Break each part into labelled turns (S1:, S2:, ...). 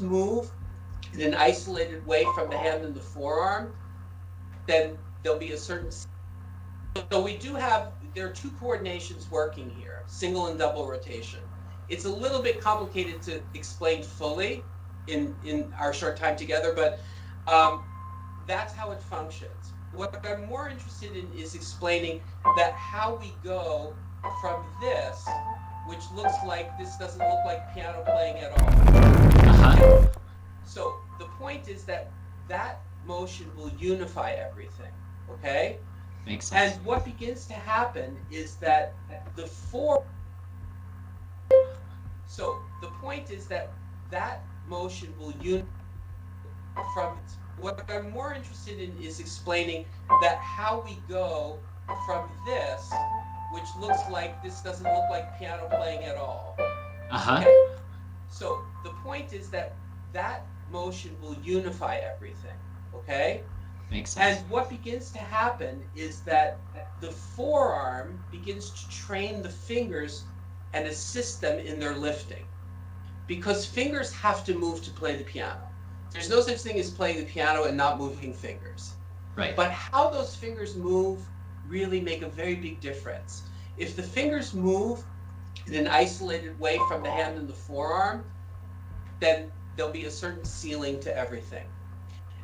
S1: move in an isolated way from the hand and the forearm, then there'll be a certain. So we do have, there are two coordinations working here, single and double rotation. It's a little bit complicated to explain fully in our short time together, but that's how it functions. What I'm more interested in is explaining that how we go from this, which looks like, this doesn't look like piano playing at all. So the point is that that motion will unify everything, okay?
S2: Makes sense.
S1: And what begins to happen is that the so the point is that that motion will unify from, what I'm more interested in is explaining that how we go from this, which looks like, this doesn't look like piano playing at all. Okay? So the point is that that motion will unify everything, okay?
S2: Makes sense.
S1: And what begins to happen is that the forearm begins to train the fingers and assist them in their lifting. Because fingers have to move to play the piano. There's no such thing as playing the piano and not moving fingers.
S2: Right.
S1: But how those fingers move really make a very big difference. If the fingers move in an isolated way from the hand and the forearm, then there'll be a certain ceiling to everything.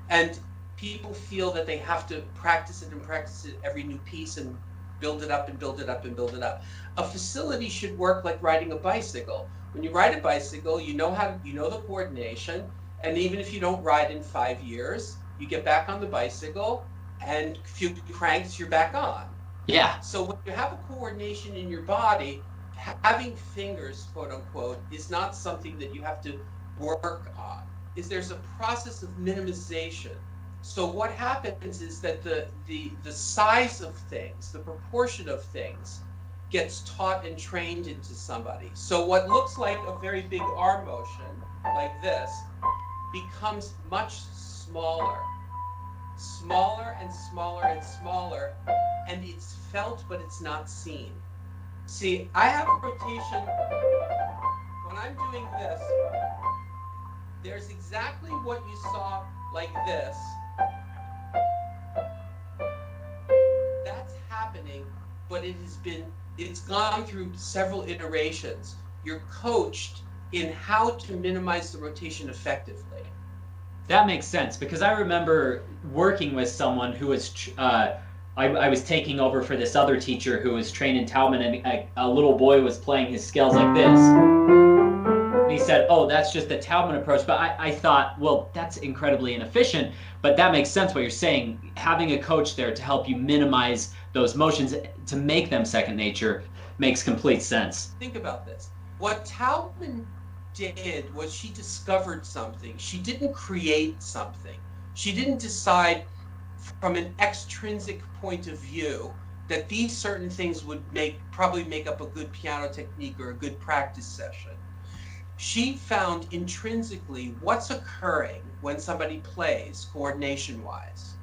S1: And people feel that they have to practice it and practice it every new piece and build it up and build it up and build it up. A facility should work like riding a bicycle. When you ride a bicycle, you know the coordination, and even if you don't ride in 5 years, you get back on the bicycle, and a few cranks, you're back on.
S2: Yeah.
S1: So when you have a coordination in your body, having fingers, quote unquote, is not something that you have to work on. There's a process of minimization. So what happens is that the size of things, the proportion of things, gets taught and trained into somebody. So what looks like a very big arm motion, like this, becomes much smaller. Smaller and smaller and smaller, and it's felt but it's not seen. See, I have a rotation. When I'm doing this, there's exactly what you saw like this. That's happening, but it's gone through several iterations. You're coached in how to minimize the rotation effectively.
S2: That makes sense, because I remember working with someone who was, I was taking over for this other teacher who was trained in Talman, and a little boy was playing his scales like this. And he said, oh, that's just the Talman approach. But I thought, well, that's incredibly inefficient. But that makes sense what you're saying. Having a coach there to help you minimize those motions, to make them second nature, makes complete sense.
S1: Think about this. What Talman did was she discovered something. She didn't create something. She didn't decide from an extrinsic point of view that these certain things would probably make up a good piano technique or a good practice session. She found intrinsically what's occurring when somebody plays coordination-wise.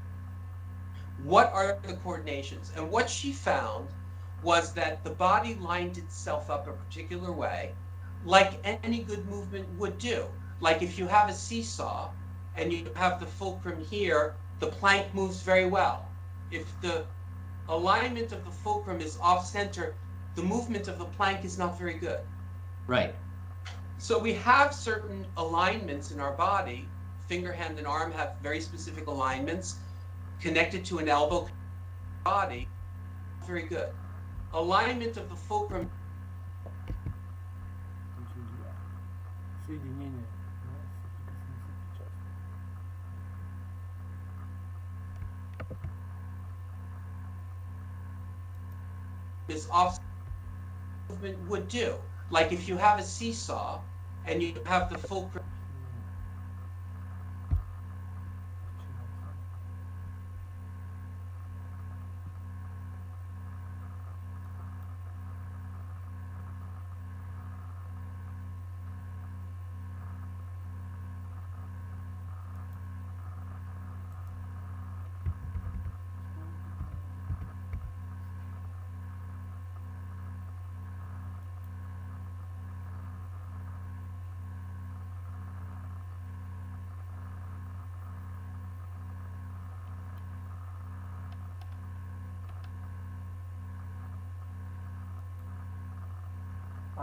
S1: What are the coordinations? And what she found was that the body lined itself up a particular way, like any good movement would do. Like if you have a seesaw and you have the fulcrum here, the plank moves very well. If the alignment of the fulcrum is off center, the movement of the plank is not very good.
S2: Right.
S1: So we have certain alignments in our body. Finger, hand, and arm have very specific alignments connected to an elbow body. Very good. Alignment of the fulcrum. Is off movement would do. Like if you have a seesaw and you have the fulcrum.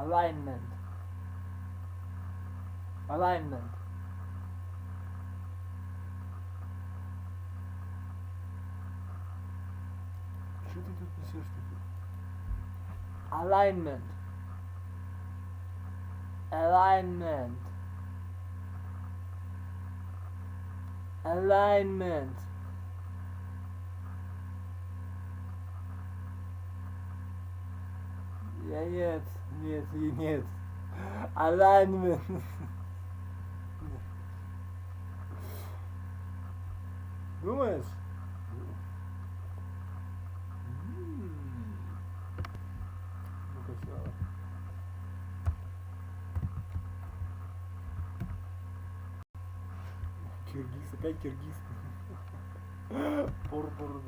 S3: Alignment. Alignment. Что ты тут несешь такое? Alignment. Alignment. Alignment. Нет, нет, нет. Alignment. Думаешь? Ну-ка, сначала. Киргиз, опять киргиз. Пурпур.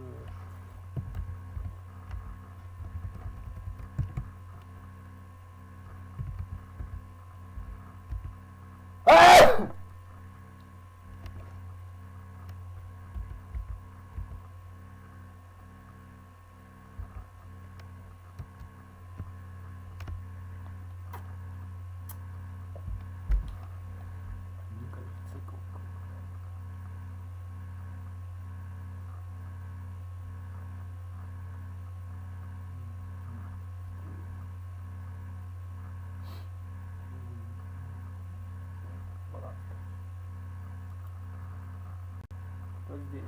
S3: Вот здесь.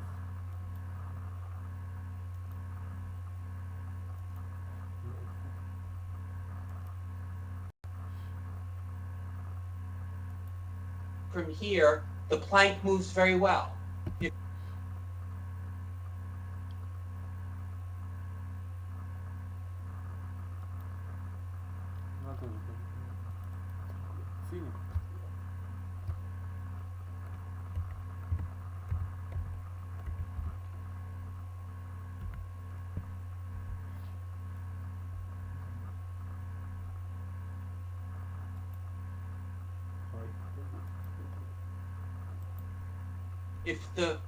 S1: From here, the plank moves very well.
S3: Синий.
S1: If the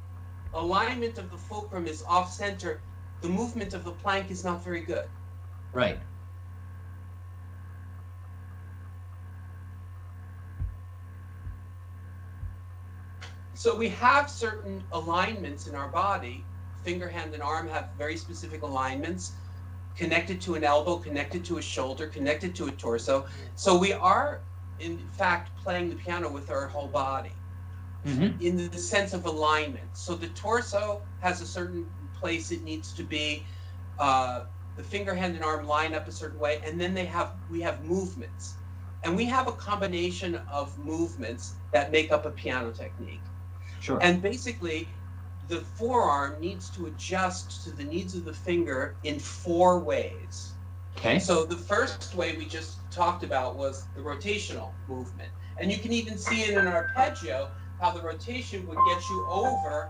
S1: alignment of the fulcrum is off center, the movement of the plank is not very good.
S2: Right.
S1: So we have certain alignments in our body. Finger, hand, and arm have very specific alignments, connected to an elbow, connected to a shoulder, connected to a torso. So we are, in fact, playing the piano with our whole body.
S2: Mm-hmm.
S1: In the sense of alignment. So the torso has a certain place it needs to be. The finger, hand, and arm line up a certain way, and then we have movements. And we have a combination of movements that make up a piano technique.
S2: Sure.
S1: And basically, the forearm needs to adjust to the needs of the finger in 4 ways.
S2: Okay.
S1: So the first way we just talked about was the rotational movement. And you can even see it in an arpeggio, how the rotation would get you over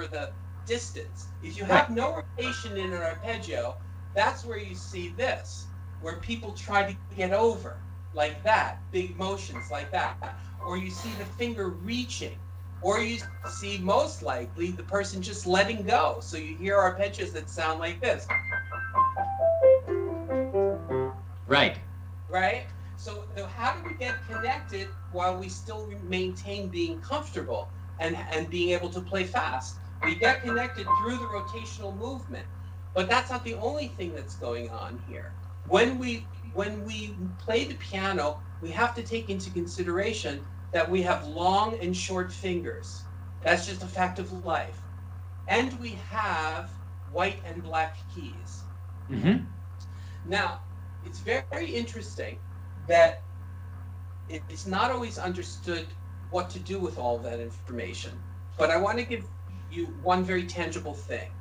S1: the distance. If you have no rotation in an arpeggio, that's where you see this, where people try to get over like that, big motions like that. Or you see the finger reaching, or you see most likely the person just letting go. So you hear arpeggios that sound like this.
S2: Right.
S1: Right? So how do we get connected while we still maintain being comfortable and being able to play fast? We get connected through the rotational movement, but that's not the only thing that's going on here. When we play the piano, we have to take into consideration that we have long and short fingers. That's just a fact of life. And we have white and black keys.
S2: Mm-hmm.
S1: Now, it's very interesting that it's not always understood what to do with all of that information. But I want to give you one very tangible thing.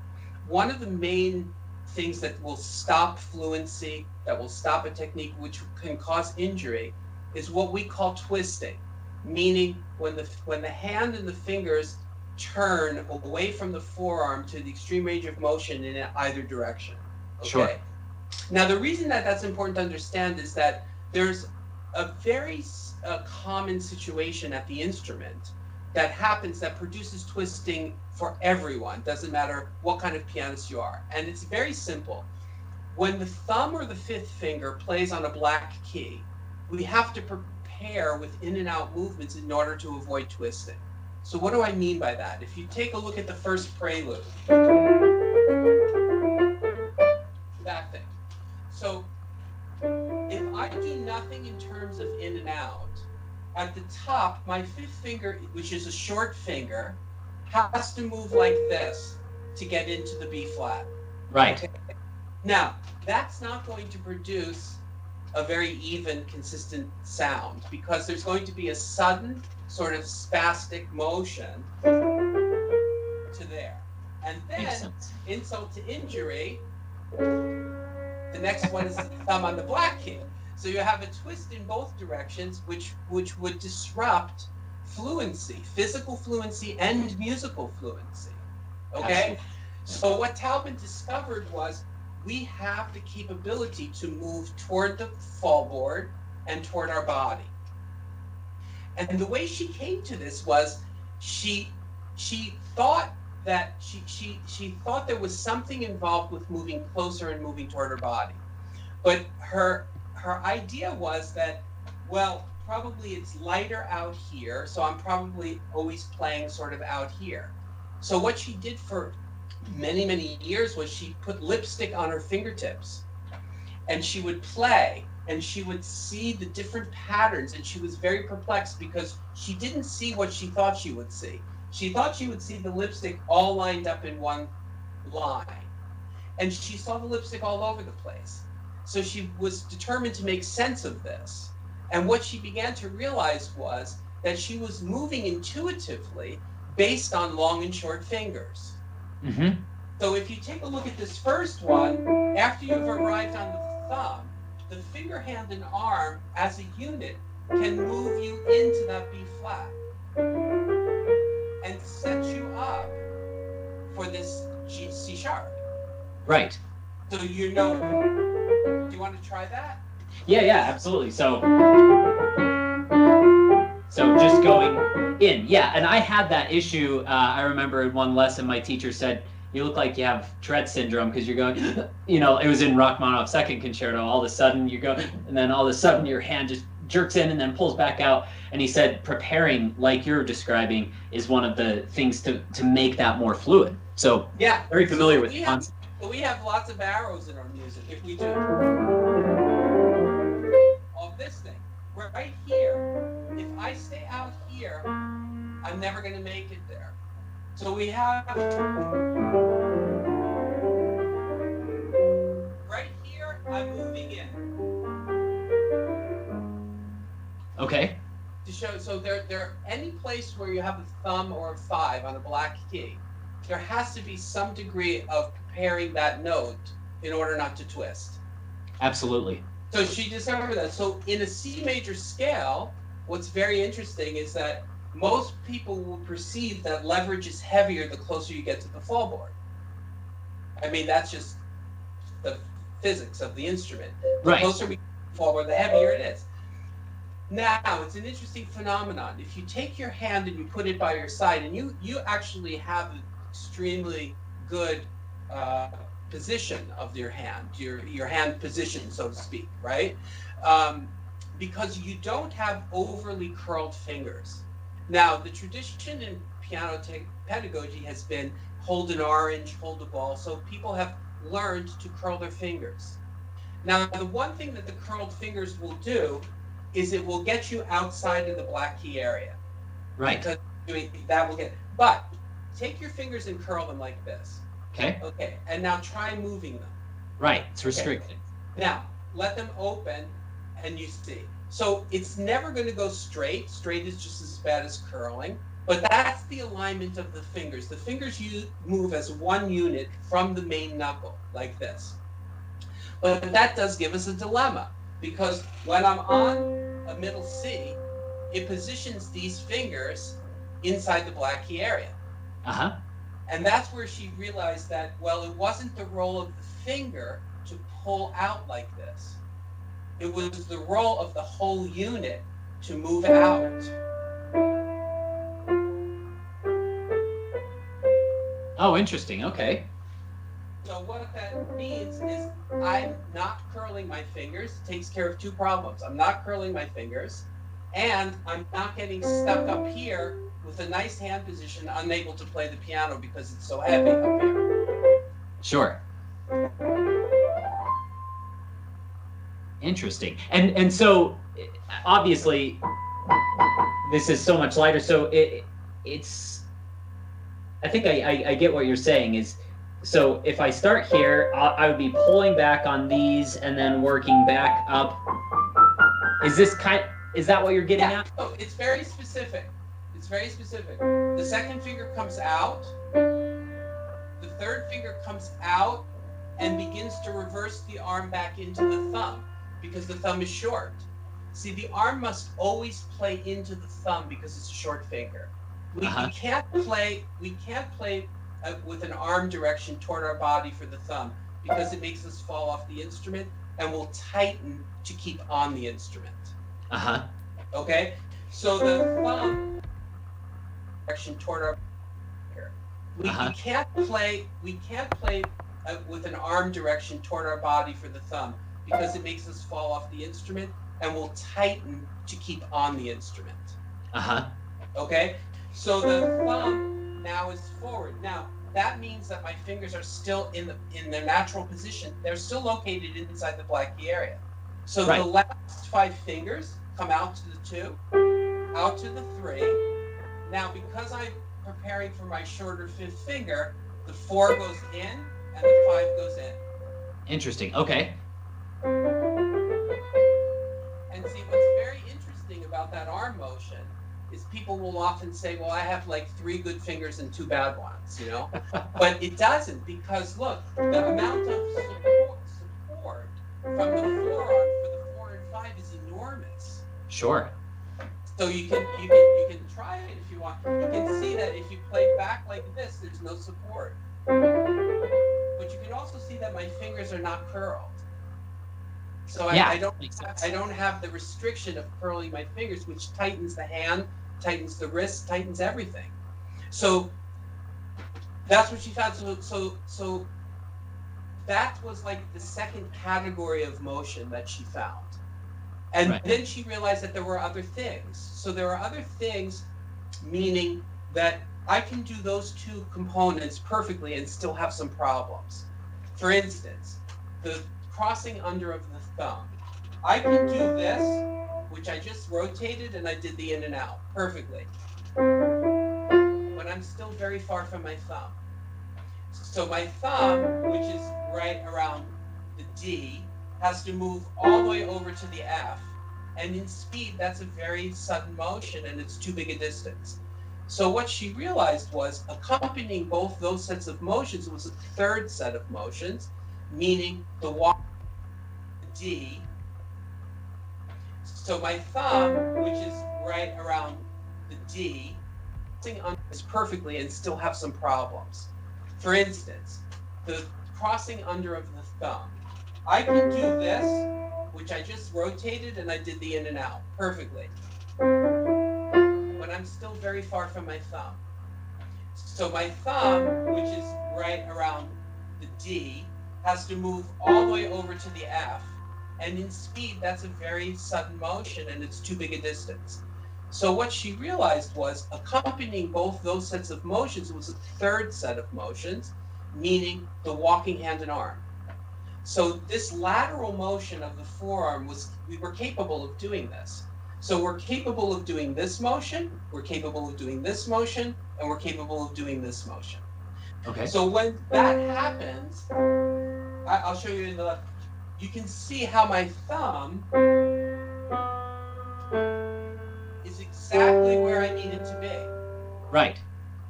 S1: One of the main things that will stop fluency, that will stop a technique, which can cause injury, is what we call twisting, meaning when the hand and the fingers turn away from the forearm to the extreme range of motion in either direction. Okay?
S2: Sure.
S1: Now, the reason that that's important to understand is that there's a very common situation at the instrument that happens that produces twisting for everyone. Doesn't matter what kind of pianist you are. And it's very simple. when the thumb or the fifth finger plays on a black key, we have to prepare with in and out movements in order to avoid twisting. So what do I mean by that? If you take a look at the first prelude, that thing. So if I do nothing in terms of in and out, at the top, my fifth finger, which is a short finger, has to move like this to get into the B flat.
S2: Right.
S1: Okay? Now, that's not going to produce a very even, consistent sound because there's going to be a sudden sort of spastic motion to there. And then, insult to injury, the next one is the thumb on the black key. So you have a twist in both directions, which would disrupt fluency, physical fluency and musical fluency. Okay?
S2: Absolutely.
S1: So what Taubman discovered was we have the capability to move toward the fallboard and toward our body. And the way she came to this was she thought that she thought there was something involved with moving closer and moving toward her body. But her idea was that, well, probably it's lighter out here, so I'm probably always playing sort of out here. So what she did for many, many years was she put lipstick on her fingertips and she would play and she would see the different patterns, and she was very perplexed because she didn't see what she thought she would see. She thought she would see the lipstick all lined up in one line, and she saw the lipstick all over the place. So she was determined to make sense of this. And what she began to realize was that she was moving intuitively based on long and short fingers.
S2: Mm-hmm.
S1: So if you take a look at this first one, after you've arrived on the thumb, the finger, hand, and arm as a unit can move you into that B flat and set you up for this C sharp.
S2: Right.
S1: So you know, do you want to try that?
S2: Yeah, absolutely. So just going in. Yeah, and I had that issue. I remember in one lesson my teacher said, you look like you have Tourette syndrome because you're going, it was in Rachmaninoff's second concerto. All of a sudden you go, and then all of a sudden your hand just jerks in and then pulls back out. And he said preparing, like you're describing, is one of the things to make that more fluid. So
S1: yeah,
S2: very familiar with the concept.
S1: We have lots of arrows in our music. If we do this thing right here, if I stay out here, I'm never going to make it there. So we have right here, I'm moving in.
S2: Okay.
S1: To show, so there any place where you have a thumb or a 5 on a black key, there has to be some degree of preparing that note in order not to twist.
S2: Absolutely.
S1: So she discovered that. So in a C major scale, what's very interesting is that most people will perceive that leverage is heavier the closer you get to the fallboard. I mean, that's just the physics of the instrument. The
S2: Right.
S1: closer we get to the fallboard, the heavier it is. Now, it's an interesting phenomenon. If you take your hand and you put it by your side, and you actually have an extremely good position of your hand, your hand position, so to speak, right? Because you don't have overly curled fingers. Now, the tradition in piano pedagogy has been hold an orange, hold a ball, so people have learned to curl their fingers. Now, the one thing that the curled fingers will do is it will get you outside of the black key area.
S2: Right.
S1: Because that will get, but take your fingers and curl them like this.
S2: Okay.
S1: Okay, and now try moving them.
S2: Right. It's restricted.
S1: Okay. Now, let them open and you see. So it's never going to go straight. Straight is just as bad as curling. But that's the alignment of the fingers. The fingers you move as one unit from the main knuckle, like this. But that does give us a dilemma, because when I'm on a middle C, it positions these fingers inside the black key area.
S2: Uh-huh.
S1: And that's where she realized that, well, it wasn't the role of the finger to pull out like this. It was the role of the whole unit to move out.
S2: Oh, interesting. Okay.
S1: So what that means is I'm not curling my fingers. It takes care of two problems. I'm not curling my fingers, and I'm not getting stuck up here with a nice hand position, unable to play the piano because it's so heavy up here.
S2: Sure. Interesting. And so obviously this is so much lighter. So it's I think I get what you're saying is, so if I start here, I would be pulling back on these and then working back up. Is that what you're getting at?
S1: Oh, it's very specific. It's very specific. The second finger comes out. The third finger comes out and begins to reverse the arm back into the thumb because the thumb is short. See, the arm must always play into the thumb because it's a short finger. We can't play with an arm direction toward our body for the thumb because it makes us fall off the instrument and will tighten to keep on the instrument. Okay? So the thumb direction toward our we can't play with an arm direction toward our body for the thumb because it makes us fall off the instrument and will tighten to keep on the instrument. Okay? So the thumb now is forward. Now, that means that my fingers are still in their natural position. They're still located inside the black key area. So the last 5 fingers come out to the 2, out to the 3. Now, because I'm preparing for my shorter 5th finger, the 4 goes in and the 5 goes in.
S2: Interesting. Okay.
S1: And see, what's very interesting about that arm motion is people will often say, well, I have like 3 good fingers and 2 bad ones, you know? But it doesn't, because look, the amount of support from the forearm for the 4 and 5 is enormous.
S2: Sure.
S1: So you can try it if you want. You can see that if you play back like this, there's no support. But you can also see that my fingers are not curled. So I don't have the restriction of curling my fingers, which tightens the hand, tightens the wrist, tightens everything. So that's what she found. So that was like the second category of motion that she found. And then she realized that there were other things. So there are other things, meaning that I can do those 2 components perfectly and still have some problems. For instance, the crossing under of the thumb. I can do this, which I just rotated and I did the in and out perfectly. But I'm still very far from my thumb. So my thumb, which is right around the D, has to move all the way over to the F. And in speed, that's a very sudden motion and it's too big a distance. So what she realized was accompanying both those sets of motions was a third set of motions, meaning the walk D. So my thumb, which is right around the D, is perfectly and still have some problems. For instance, the crossing under of the thumb. I can do this, which I just rotated and I did the in and out perfectly. But I'm still very far from my thumb. So my thumb, which is right around the D, has to move all the way over to the F. And in speed, that's a very sudden motion and it's too big a distance. So what she realized was accompanying both those sets of motions was a third set of motions, meaning the walking hand and arm. So this lateral motion of the forearm we were capable of doing this. So we're capable of doing this motion, we're capable of doing this motion, and we're capable of doing this motion.
S2: Okay.
S1: So when that happens, I'll show you in the left. You can see how my thumb is exactly where I need it to be.
S2: Right.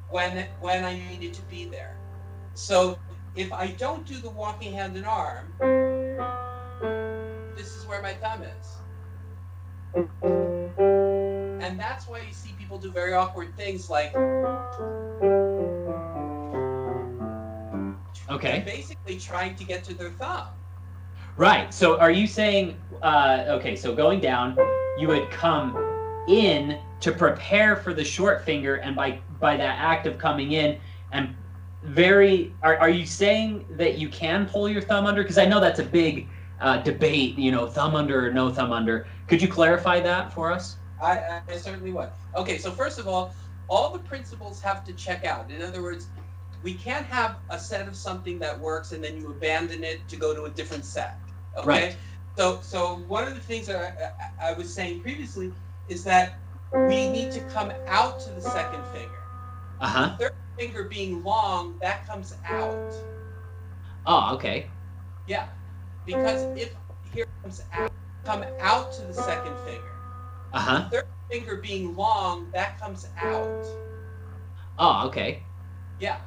S1: When I need it to be there. So if I don't do the walking hand and arm, this is where my thumb is. And that's why you see people do very awkward things like basically trying to get to their thumb.
S2: Right. So are you saying, okay, so going down, you would come in to prepare for the short finger, and by that act of coming in and Are you saying that you can pull your thumb under? Because I know that's a big debate, you know, thumb under or no thumb under. Could you clarify that for us?
S1: I certainly would. Okay, so first of all the principles have to check out. In other words, we can't have a set of something that works and then you abandon it to go to a different set. Okay?
S2: Right.
S1: So one of the things that I was saying previously is that we need to come out to the second finger.
S2: Uh-huh.
S1: The third finger being long, that comes out.
S2: Oh, okay.
S1: Yeah. Because if here comes out, come out to the second finger.
S2: Uh-huh.
S1: The third finger being long, that comes out.
S2: Oh, okay.
S1: Yeah.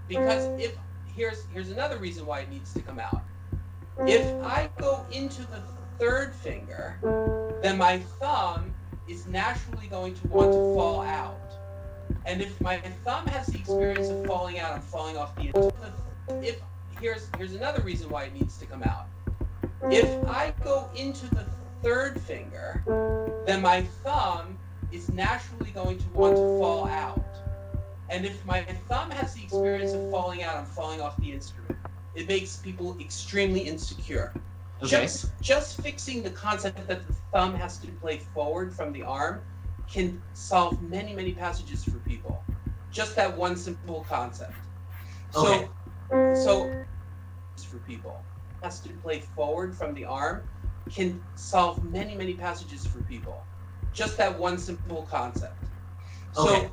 S1: Because if here's another reason why it needs to come out. If I go into the third finger, then my thumb is naturally going to want to fall out. And if my thumb has the experience of falling out, I'm falling off the if here's another reason why it needs to come out. If I go into the third finger, then my thumb is naturally going to want to fall out. And if my thumb has the experience of falling out, I'm falling off the instrument. It makes people extremely insecure.
S2: Okay.
S1: Just fixing the concept that the thumb has to play forward from the arm can solve many, many passages for people. Just that one simple concept.
S2: Okay.
S1: So for people has to play forward from the arm can solve many, many passages for people. Just that one simple concept.
S2: Okay.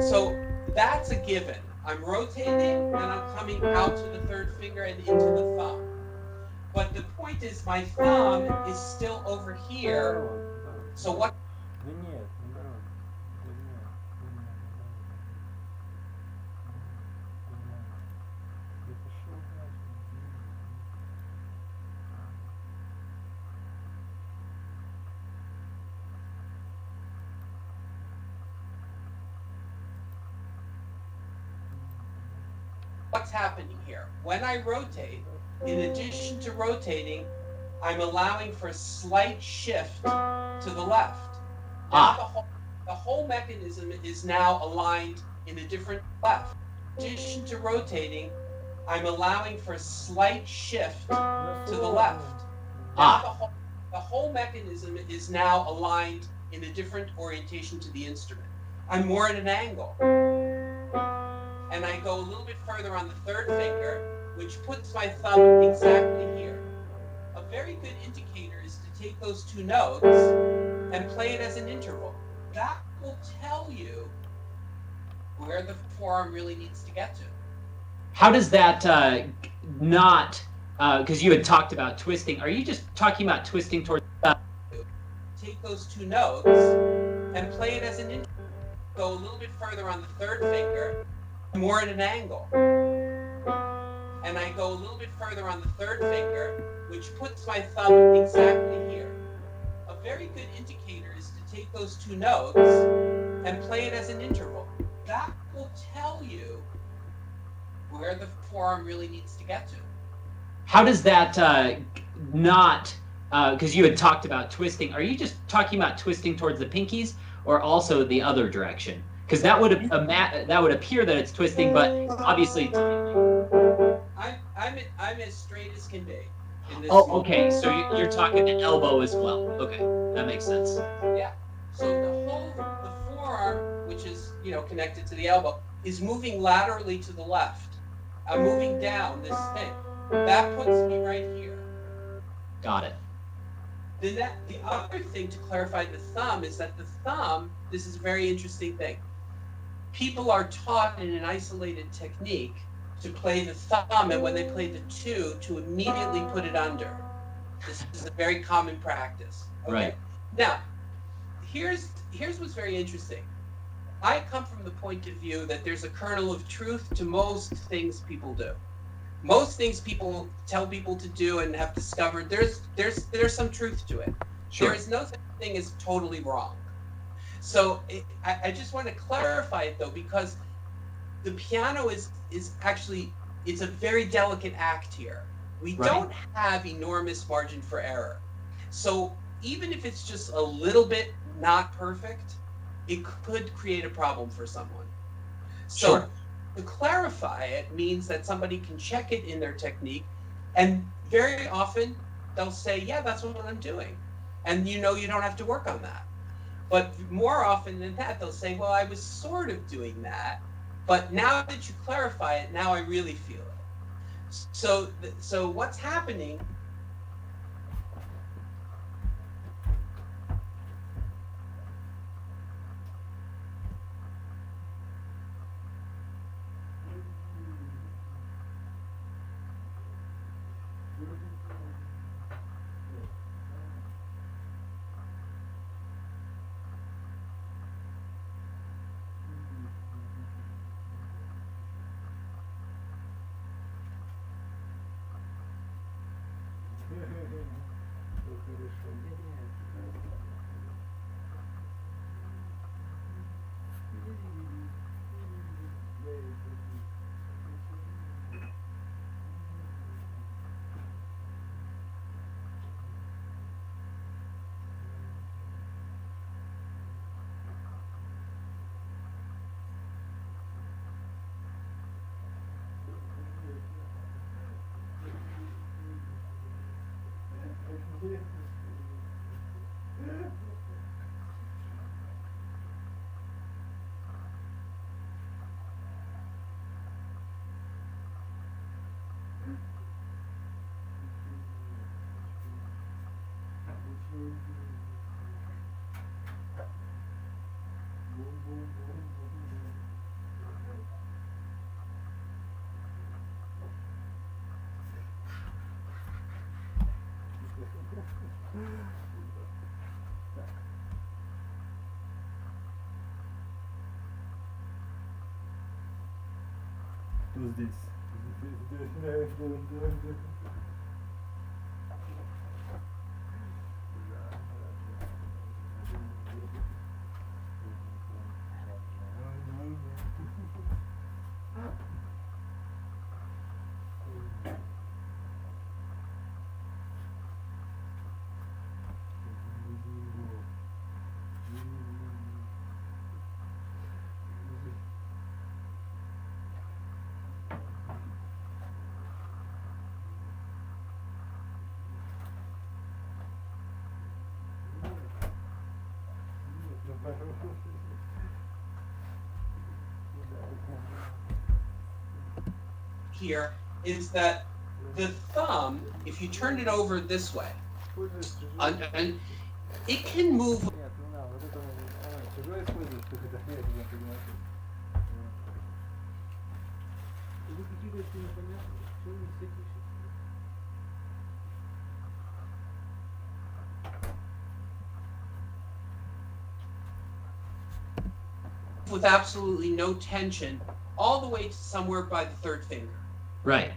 S1: So that's a given. I'm rotating and I'm coming out to the third finger and into the thumb. But the point is my thumb is still over here. So what?
S3: Да нет, наоборот. Да нет, да нет, да нет. Это что значит?
S1: What's happening here? When I rotate, in addition to rotating, I'm allowing for a slight shift to the left. Now the whole mechanism is now aligned in a different left. In addition to rotating, I'm allowing for a slight shift to the left. Now the whole mechanism is now aligned in a different orientation to the instrument. I'm more at an angle. And I go a little bit further on the third finger, which puts my thumb exactly here. A very good indicator is to take those two notes and play it as an interval. That will tell you where the forearm really needs to get to.
S2: How does that not, because you had talked about twisting, are you just talking about twisting towards
S1: Take those two notes and play it as an interval. Go a little bit further on the third finger, more at an angle. And I go a little bit further on the third finger, which puts my thumb exactly here. A very good indicator is to take those two notes and play it as an interval. That will tell you where the forearm really needs to get to.
S2: How does that not, because you had talked about twisting, are you just talking about twisting towards the pinkies or also the other direction? Because that would appear that it's twisting, but obviously.
S1: I'm as straight as can be. In this
S2: Oh,
S1: moment.
S2: okay. So you're talking the elbow as well. Okay, that makes sense.
S1: Yeah. So the forearm, which is connected to the elbow, is moving laterally to the left. I'm moving down this thing. That puts me right here.
S2: Got it.
S1: Then the other thing to clarify the thumb is that the thumb, this is a very interesting thing. People are taught in an isolated technique to play the thumb, and when they play the two, to immediately put it under. This is a very common practice. Okay?
S2: Right.
S1: Now, here's what's very interesting. I come from the point of view that there's a kernel of truth to most things people do. Most things people tell people to do and have discovered, there's some truth to it.
S2: Sure.
S1: There is no such thing as totally wrong. So I just want to clarify it though, because the piano is actually, it's a very delicate act here. We
S2: Right.
S1: don't have enormous margin for error. So even if it's just a little bit not perfect, it could create a problem for someone. So,
S2: Sure.
S1: to clarify it means that somebody can check it in their technique, and very often they'll say, yeah, that's what I'm doing. And you know you don't have to work on that. But more often than that, they'll say, well, I was sort of doing that, but now that you clarify it, now I really feel it. So what's happening
S3: Кто здесь?
S1: here is that the thumb, if you turn it over this way, and it can move.
S3: Нет, не надо, вот это чужое используешь, ты хотя нет, я понимаю. Вы какие-то непонятные, что вы все пишете?
S1: With absolutely no tension all the way to somewhere by the third finger.
S2: Right.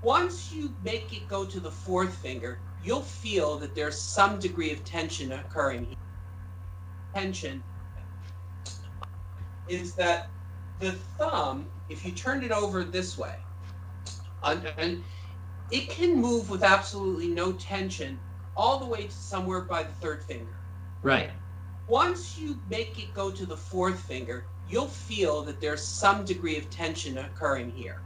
S1: Once you make it go to the fourth finger, you'll feel that there's some degree of tension occurring here. Tension is that the thumb, if you turn it over this way, and it can move with absolutely no tension all the way to somewhere by the third finger.
S2: Right.
S1: Once you make it go to the fourth finger, you'll feel that there's some degree of tension occurring here.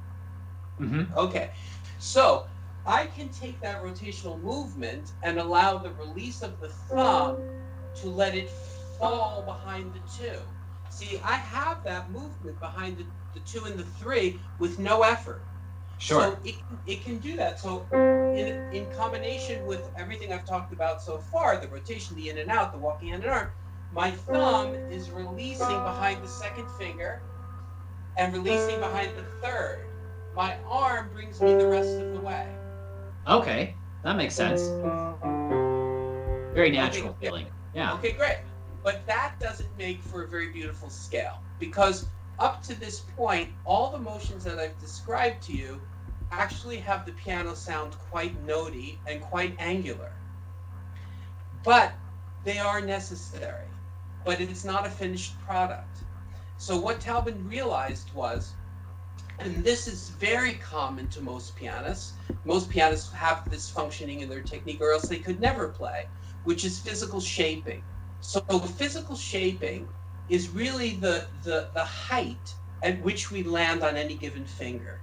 S2: Mm-hmm.
S1: Okay, so I can take that rotational movement and allow the release of the thumb to let it fall behind the two. See, I have that movement behind the 2 and the 3 with no effort.
S2: Sure.
S1: So it can do that. So in combination with everything I've talked about so far, the rotation, the in and out, the walking hand and arm, my thumb is releasing behind the second finger and releasing behind the third. My arm brings me the rest of the way.
S2: Okay, that makes sense. Very natural feeling. Yeah.
S1: Okay, great. But that doesn't make for a very beautiful scale, because up to this point, all the motions that I've described to you actually have the piano sound quite notey and quite angular. But they are necessary, but it is not a finished product. So what Taubman realized was, and this is very common to most pianists have this functioning in their technique, or else they could never play, which is physical shaping. So physical shaping is really the height at which we land on any given finger.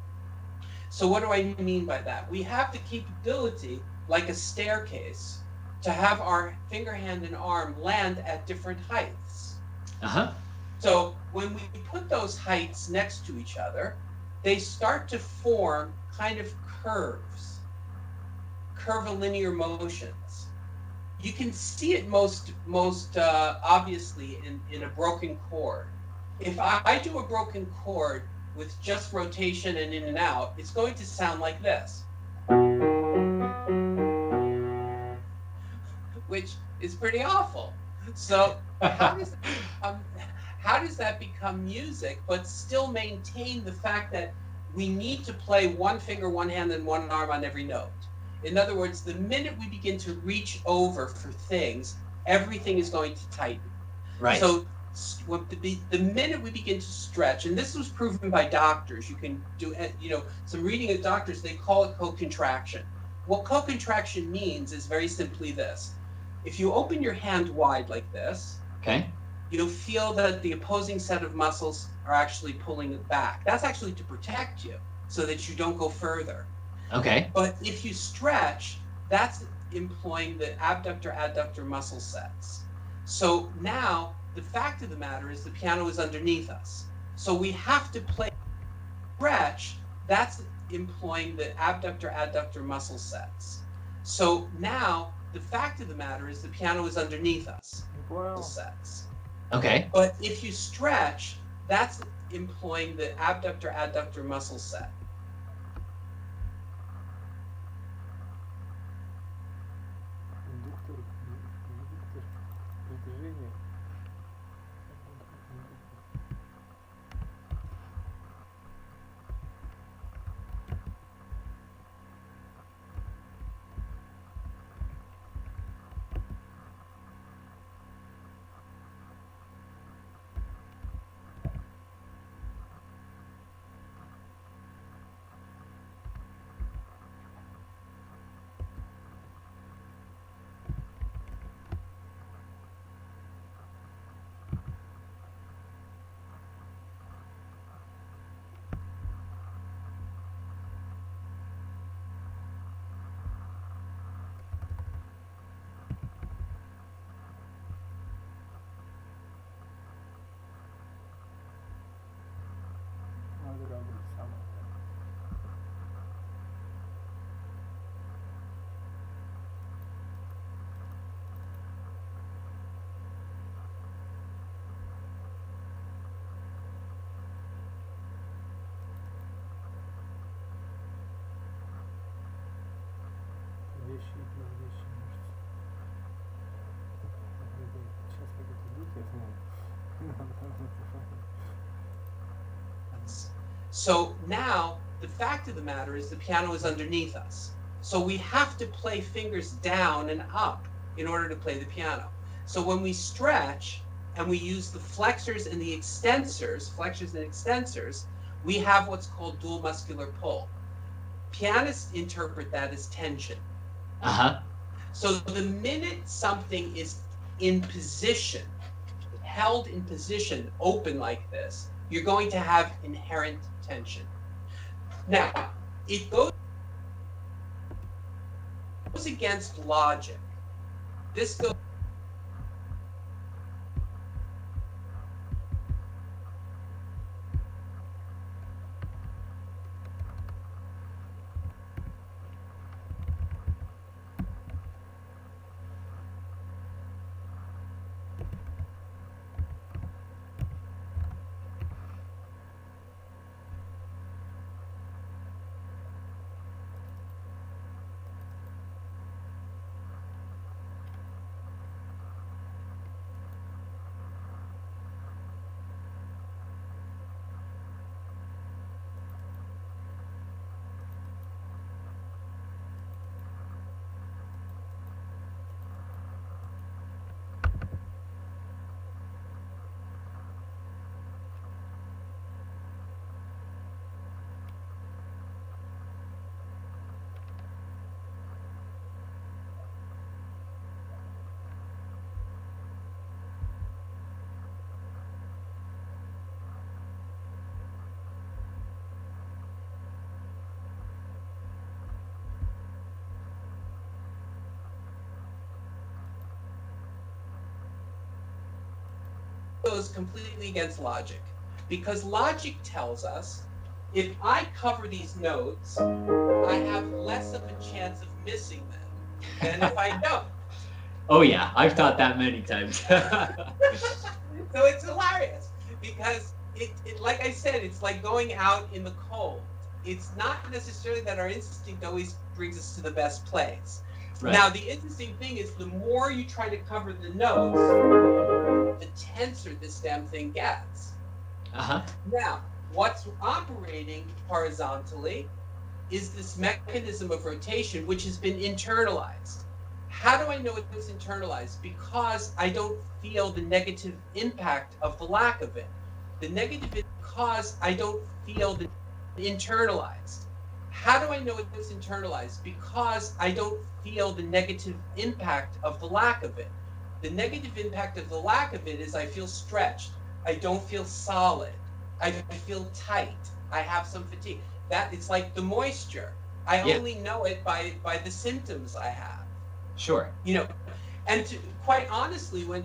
S1: So what do I mean by that? We have the capability, like a staircase, to have our finger, hand, and arm land at different heights.
S2: Uh-huh.
S1: So when we put those heights next to each other, they start to form kind of curves, curvilinear motions. You can see it most obviously in a broken chord. If I do a broken chord with just rotation and in and out, it's going to sound like this, which is pretty awful. So how does that become music, but still maintain the fact that we need to play one finger, one hand, and one arm on every note? In other words, the minute we begin to reach over for things, everything is going to tighten.
S2: Right.
S1: So the minute we begin to stretch, and this was proven by doctors, you can do, some reading of doctors, they call it co-contraction. What co-contraction means is very simply this. If you open your hand wide like this,
S2: okay,
S1: you'll feel that the opposing set of muscles are actually pulling it back. That's actually to protect you so that you don't go further.
S2: Okay.
S1: But if you stretch, that's employing the abductor-adductor muscle sets. So now, the fact of the matter is the piano is underneath us. So we have to play stretch, that's employing the abductor-adductor muscle sets. So now, the fact of the matter is the piano is underneath us.
S3: Wow.
S1: Sets.
S2: Okay.
S1: But if you stretch, that's employing the abductor-adductor muscle set.
S3: Индуктор, движение. Надо работать самое. Вещи мышцы. Сейчас как это идут, я знаю.
S1: So now, the fact of the matter is the piano is underneath us. So we have to play fingers down and up in order to play the piano. So when we stretch and we use the flexors and the extensors, we have what's called dual muscular pull. Pianists interpret that as tension.
S2: Uh-huh.
S1: So the minute something is in position, held in position, open like this, you're going to have inherent tension. Now, it goes against logic. This goes goes completely against logic, because logic tells us if I cover these notes, I have less of a chance of missing them than if I don't.
S2: Oh yeah, I've thought that many times.
S1: So it's hilarious because it, like I said, it's like going out in the cold. It's not necessarily that our instinct always brings us to the best place.
S2: Right.
S1: Now, the interesting thing is the more you try to cover the notes, the tenser this damn thing gets.
S2: Uh-huh.
S1: Now, what's operating horizontally is this mechanism of rotation, which has been internalized. How do I know it's internalized? Because I don't feel the negative impact of the lack of it. The negative is because I don't feel the internalized. How do I know it's internalized? Because I don't feel the negative impact of the lack of it. The negative impact of the lack of it is I feel stretched. I don't feel solid. I feel tight. I have some fatigue. That it's like the moisture. I only know it by the symptoms I have.
S2: Sure.
S1: You know, and quite honestly, when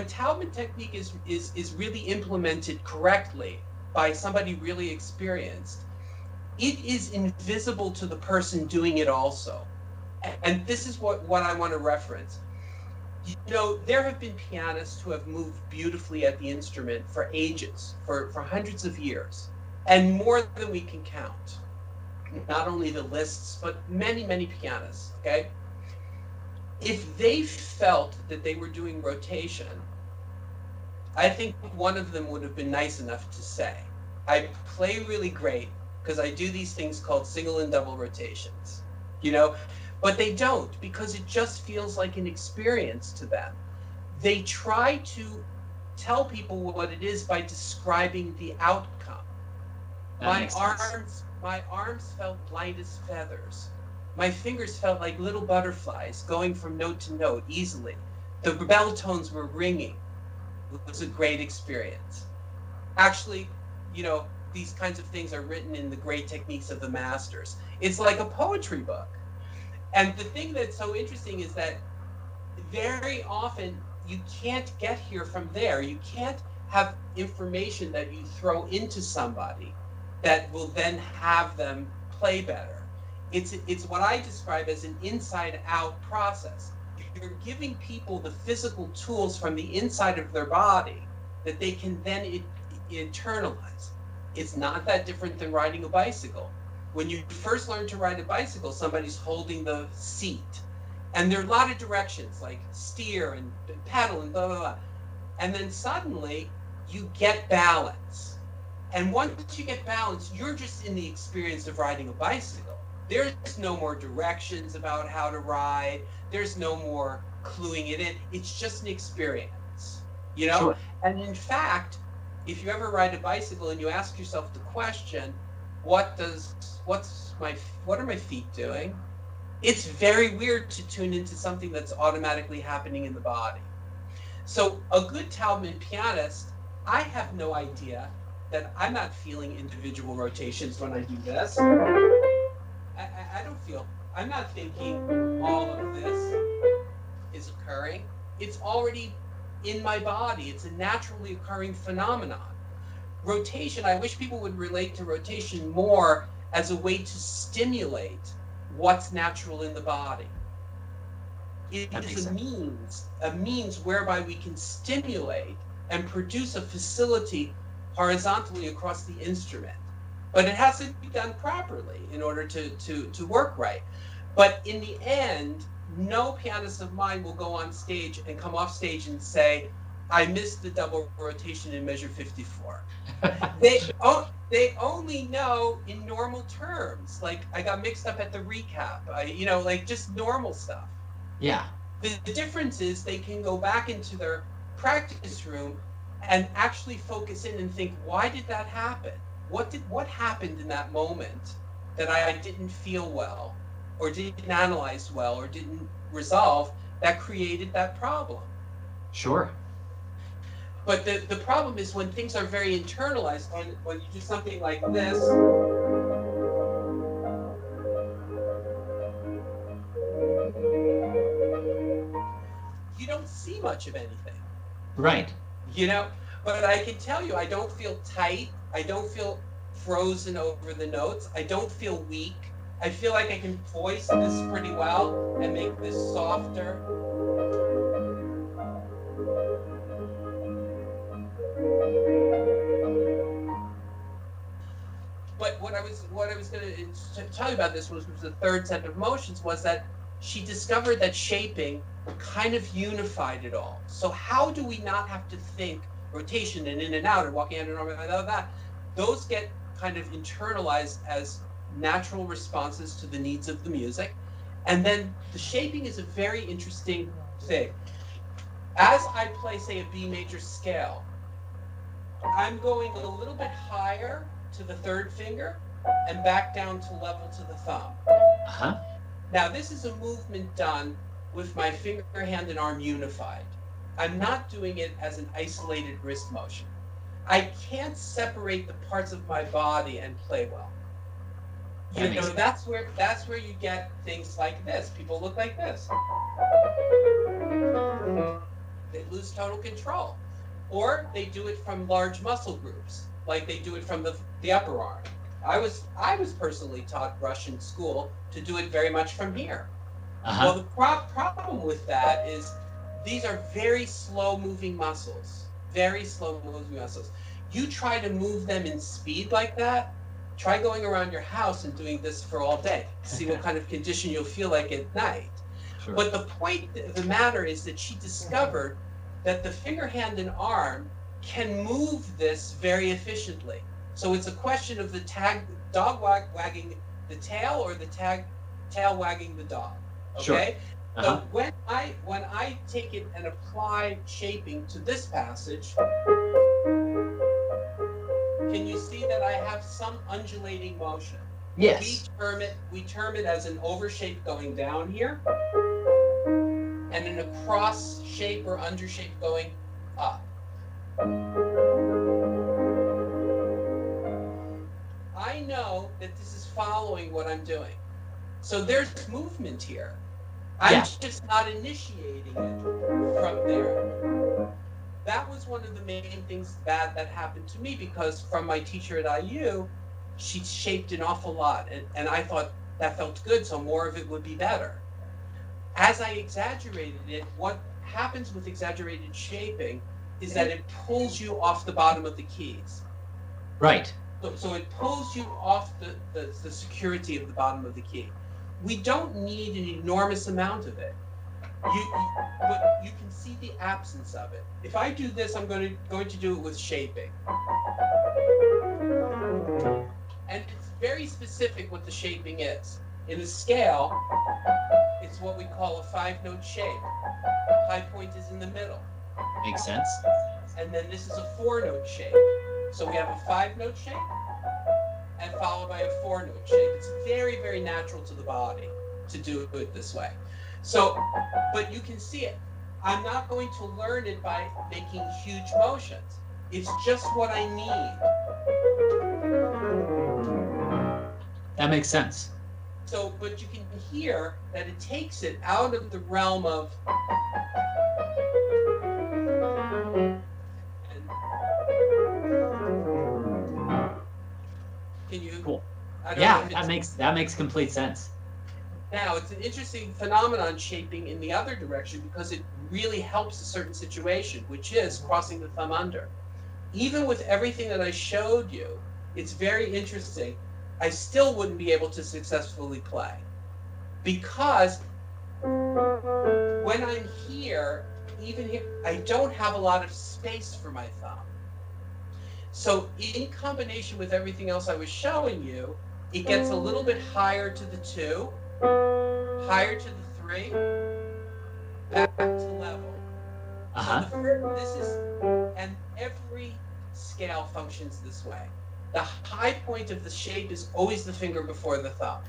S1: Taubman technique is really implemented correctly by somebody really experienced, it is invisible to the person doing it also. And this is what I want to reference. You know, there have been pianists who have moved beautifully at the instrument for ages, for hundreds of years, and more than we can count. Not only the lists, but many, many pianists, okay? If they felt that they were doing rotation, I think one of them would have been nice enough to say, I play really great because I do these things called single and double rotations, you know? But they don't, because it just feels like an experience to them. They try to tell people what it is by describing the outcome. My arms felt light as feathers. My fingers felt like little butterflies going from note to note easily. The bell tones were ringing. It was a great experience. Actually, you know, these kinds of things are written in the great techniques of the masters. It's like a poetry book. And the thing that's so interesting is that very often you can't get here from there. You can't have information that you throw into somebody that will then have them play better. It's what I describe as an inside-out process. You're giving people the physical tools from the inside of their body that they can then internalize. It's not that different than riding a bicycle. When you first learn to ride a bicycle, somebody's holding the seat. And there are a lot of directions, like steer and pedal and blah, blah, blah. And then suddenly, you get balance. And once you get balance, you're just in the experience of riding a bicycle. There's no more directions about how to ride. There's no more cluing it in. It's just an experience, you know? Sure. And in fact, if you ever ride a bicycle and you ask yourself the question, what are my feet doing? It's very weird to tune into something that's automatically happening in the body. So a good Taubman pianist, I have no idea that I'm not feeling individual rotations when I do this. I don't feel, I'm not thinking all of this is occurring. It's already in my body. It's a naturally occurring phenomenon. Rotation, I wish people would relate to rotation more as a way to stimulate what's natural in the body. It is a means whereby we can stimulate and produce a facility horizontally across the instrument. But it has to be done properly in order to work right. But in the end, no pianist of mine will go on stage and come off stage and say, I missed the double rotation in measure 54. They only know in normal terms, like I got mixed up at the recap, like just normal stuff.
S2: Yeah.
S1: The difference is they can go back into their practice room and actually focus in and think, why did that happen? What happened in that moment that I didn't feel well, or didn't analyze well, or didn't resolve that created that problem?
S2: Sure.
S1: But the problem is when things are very internalized, when you do something like this, you don't see much of anything.
S2: Right.
S1: You know, but I can tell you, I don't feel tight. I don't feel frozen over the notes. I don't feel weak. I feel like I can voice this pretty well and make this softer. But what I was going to tell you about this was the third set of motions, was that she discovered that shaping kind of unified it all. So how do we not have to think rotation and in and out and walking out and all that? Those get kind of internalized as natural responses to the needs of the music. And then the shaping is a very interesting thing. As I play, say, a B major scale, I'm going a little bit higher to the third finger and back down to level to the thumb.
S2: Uh-huh.
S1: Now, this is a movement done with my finger, hand, and arm unified. I'm not doing it as an isolated wrist motion. I can't separate the parts of my body and play well. You know, that's where you get things like this. People look like this. They lose total control. Or they do it from large muscle groups, like they do it from the upper arm. I was personally taught Russian school to do it very much from here.
S2: Uh-huh.
S1: Well, the problem with that is these are very slow moving muscles, very slow moving muscles. You try to move them in speed like that, try going around your house and doing this for all day. See what kind of condition you'll feel like at night.
S2: Sure.
S1: But the point of the matter is that she discovered that the finger, hand, and arm can move this very efficiently. So it's a question of the dog wagging the tail or the tail wagging the dog. Okay?
S2: Sure. Uh-huh.
S1: So when I take it and apply shaping to this passage, can you see that I have some undulating motion?
S2: Yes.
S1: We term it as an overshape going down here, and an across shape or undershape going up. I know that this is following what I'm doing. So there's movement here. I'm just not initiating it from there. That was one of the main things that happened to me, because from my teacher at IU, she shaped an awful lot. And I thought that felt good, so more of it would be better. As I exaggerated it, what happens with exaggerated shaping is that it pulls you off the bottom of the keys.
S2: Right.
S1: So it pulls you off the security of the bottom of the key. We don't need an enormous amount of it. But you can see the absence of it. If I do this, I'm going to do it with shaping. And it's very specific what the shaping is. In a scale, it's what we call a 5-note shape. The high point is in the middle.
S2: Makes sense.
S1: And then this is a 4-note shape. So we have a 5-note shape and followed by a 4-note shape. It's very, very natural to the body to do it this way. So, but you can see it. I'm not going to learn it by making huge motions. It's just what I need.
S2: That makes sense.
S1: So, but you can hear that it takes it out of the realm of can you?
S2: Cool.
S1: I don't
S2: Yeah,
S1: know if
S2: that makes complete sense.
S1: Now, it's an interesting phenomenon shaping in the other direction, because it really helps a certain situation, which is crossing the thumb under. Even with everything that I showed you, it's very interesting. I still wouldn't be able to successfully play, because when I'm here, even here, I don't have a lot of space for my thumb. So in combination with everything else I was showing you, it gets a little bit higher to the 2, higher to the 3, back to level.
S2: Uh-huh.
S1: So this is, and every scale functions this way. The high point of the shape is always the finger before the thumb.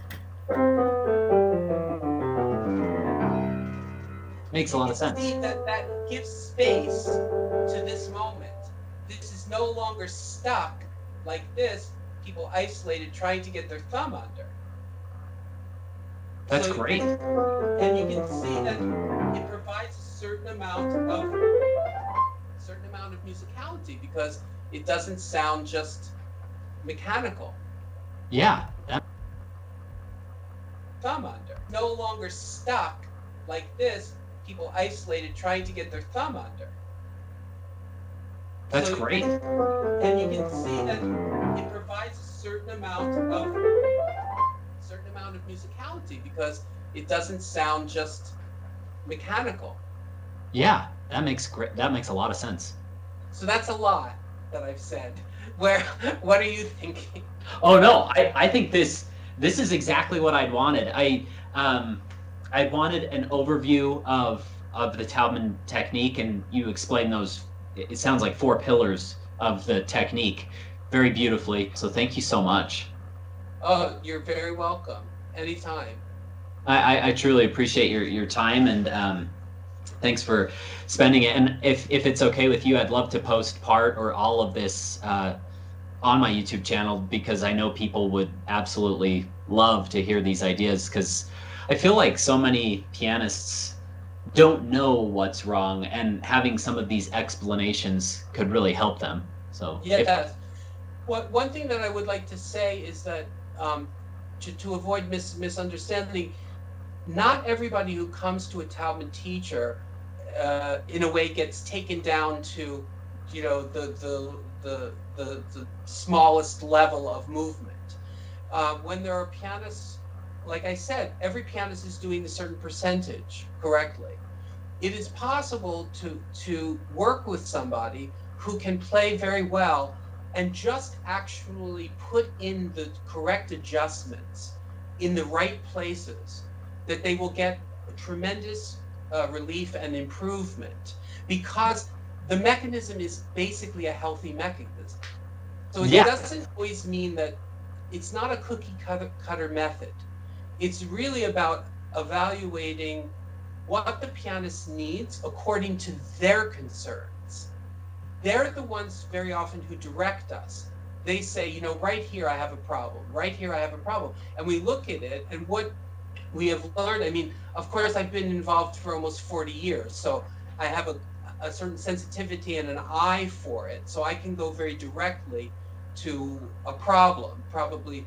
S2: Makes a lot of sense.
S1: See that gives space to this moment. This is no longer stuck like this, people isolated trying to get their thumb under.
S2: That's great.
S1: And you can see that it provides a certain amount of certain amount of musicality because it doesn't sound just mechanical.
S2: Yeah.
S1: Thumb under. No longer stuck like this, people isolated trying to get their thumb under.
S2: That's great.
S1: And you can see that it provides a certain amount of musicality because it doesn't sound just mechanical.
S2: Yeah, that makes a lot of sense.
S1: So that's a lot that I've said. What are you thinking?
S2: Oh no, I think this is exactly what I'd wanted. I wanted an overview of the Taubman technique, and you explained those. It sounds like 4 pillars of the technique very beautifully. So thank you so much.
S1: Oh, you're very welcome. Anytime.
S2: I truly appreciate your time, and thanks for spending it. And if it's okay with you, I'd love to post part or all of this on my YouTube channel, because I know people would absolutely love to hear these ideas, because I feel like so many pianists don't know what's wrong, and having some of these explanations could really help them. So
S1: yes. One thing that I would like to say is that to avoid misunderstanding, not everybody who comes to a Taubman teacher in a way gets taken down to, you know, the smallest level of movement. When there are pianists, like I said, every pianist is doing a certain percentage correctly. It is possible to work with somebody who can play very well and just actually put in the correct adjustments in the right places, that they will get a tremendous relief and improvement, because the mechanism is basically a healthy mechanism. So it doesn't always mean that it's not a cookie cutter method. It's really about evaluating what the pianist needs according to their concerns. They're the ones very often who direct us. They say, you know, right here I have a problem, right here I have a problem. And we look at it, and what we have learned, I mean, of course, I've been involved for almost 40 years, so I have a certain sensitivity and an eye for it, so I can go very directly to a problem, probably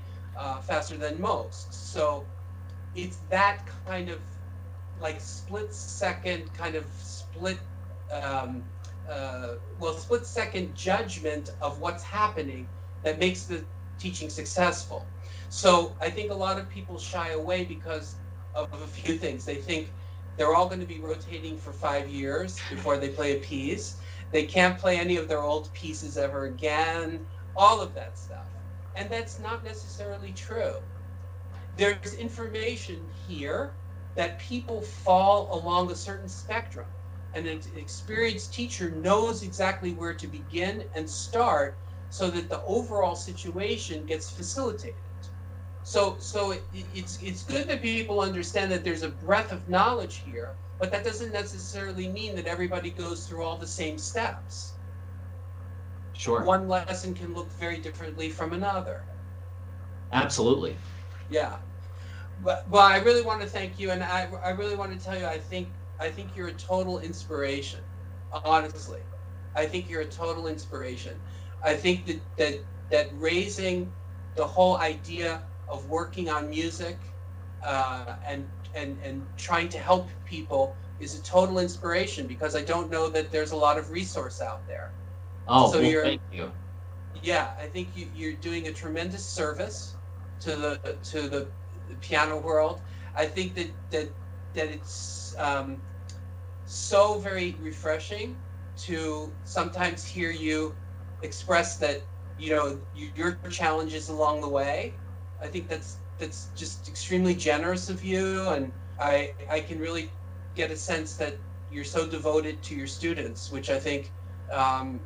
S1: faster than most. So it's that kind of like split-second kind of split-second judgment of what's happening that makes the teaching successful. So I think a lot of people shy away because of a few things. They think they're all going to be rotating for 5 years before they play a piece. They can't play any of their old pieces ever again, all of that stuff. And that's not necessarily true. There's information here that people fall along a certain spectrum, and an experienced teacher knows exactly where to begin and start so that the overall situation gets facilitated. So it's good that people understand that there's a breadth of knowledge here, but that doesn't necessarily mean that everybody goes through all the same steps.
S2: Sure.
S1: One lesson can look very differently from another.
S2: Absolutely.
S1: Yeah. But I really want to thank you, and I really want to tell you, I think you're a total inspiration. Honestly, I think you're a total inspiration. I think that raising the whole idea of working on music and trying to help people is a total inspiration, because I don't know that there's a lot of resource out there.
S2: Oh,
S1: so
S2: well, thank you.
S1: Yeah, I think you're doing a tremendous service to the piano world. I think that it's so very refreshing to sometimes hear you express that, you know, your challenges along the way. I think that's just extremely generous of you, and I can really get a sense that you're so devoted to your students, which I think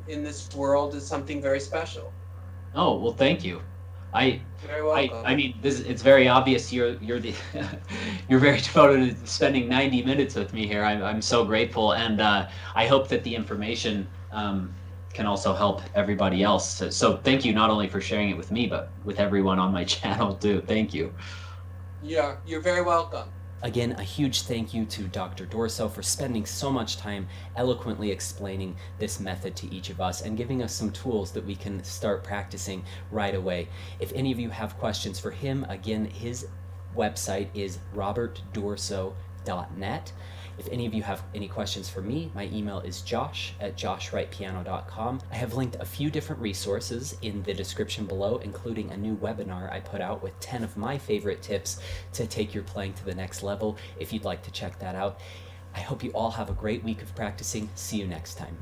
S1: in this world is something very special.
S2: Oh, well, thank you.
S1: You're very welcome.
S2: I mean, it's very obvious you're the you're very devoted to spending 90 minutes with me here. I'm so grateful, and I hope that the information can also help everybody else. So thank you not only for sharing it with me, but with everyone on my channel too. Thank you.
S1: Yeah, you're very welcome.
S4: Again, a huge thank you to Dr. Dorso for spending so much time eloquently explaining this method to each of us and giving us some tools that we can start practicing right away. If any of you have questions for him, again, his website is robertdorso.net. If any of you have any questions for me, my email is josh@joshwrightpiano.com. I have linked a few different resources in the description below, including a new webinar I put out with 10 of my favorite tips to take your playing to the next level, if you'd like to check that out. I hope you all have a great week of practicing. See you next time.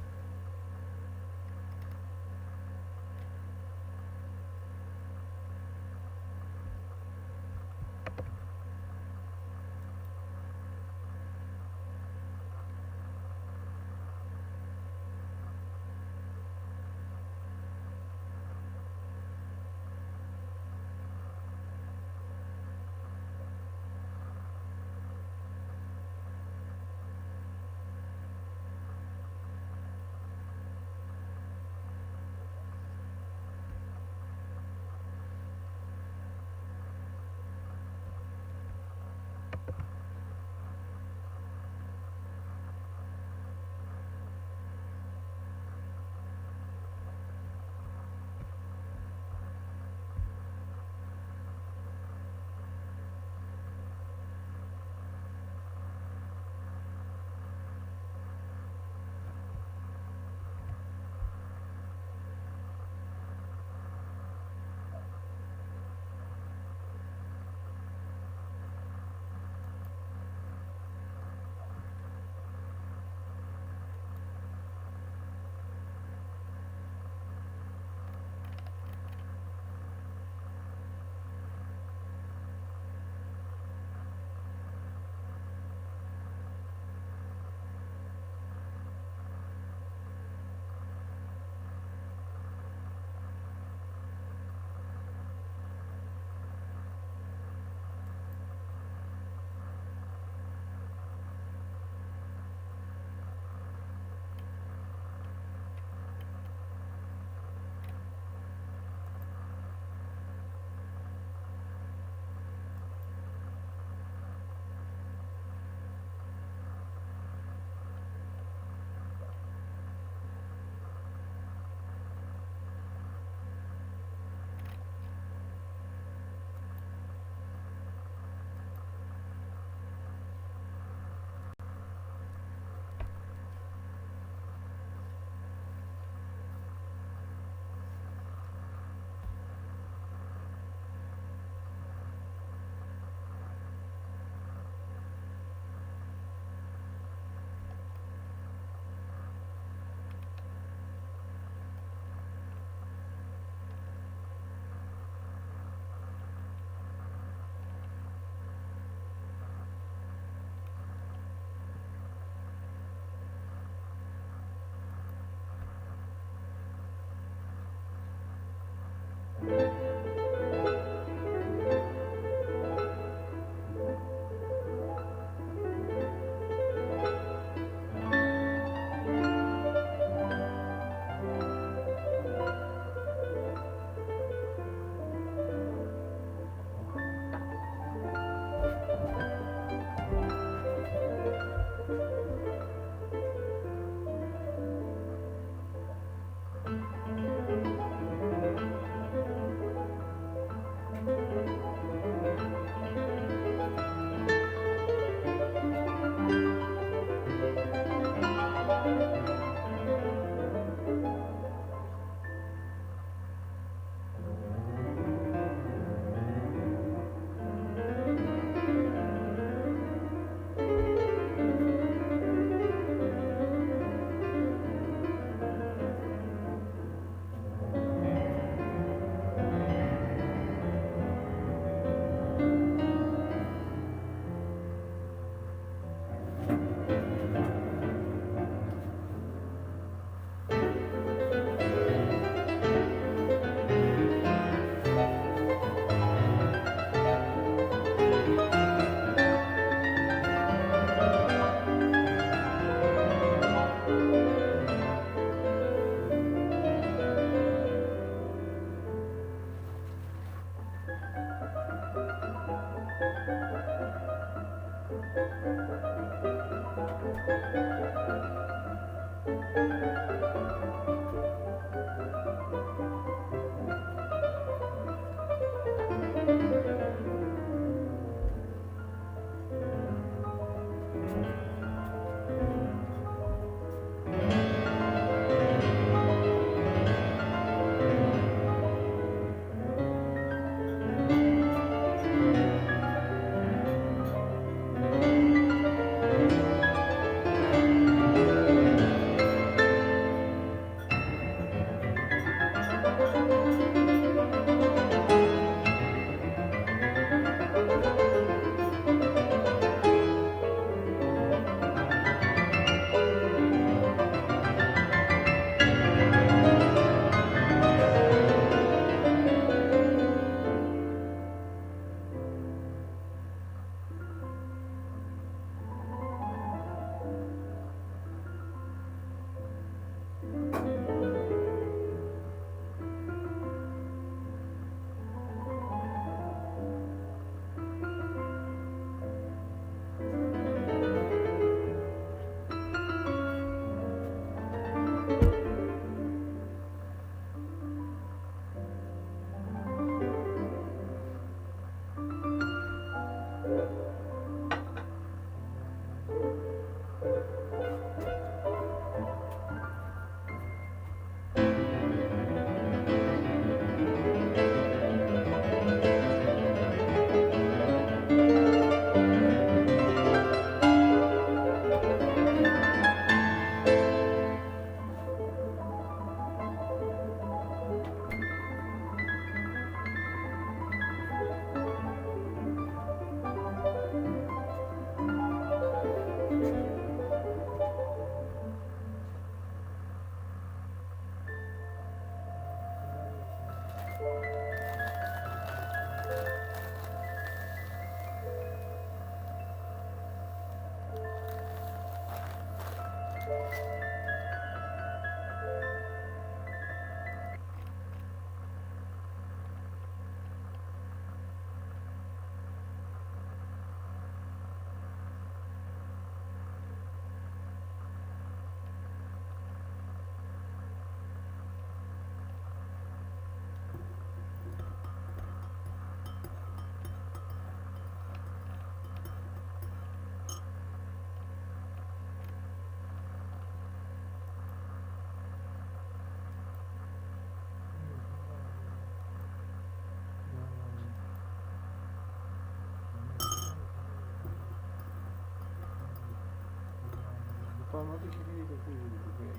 S3: что оно таких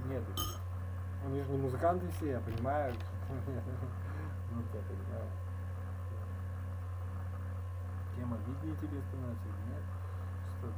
S3: нет. Они же не музыканты все, я понимаю. Ну, я понимаю. Тема виднее тебе становится или нет? Что-то.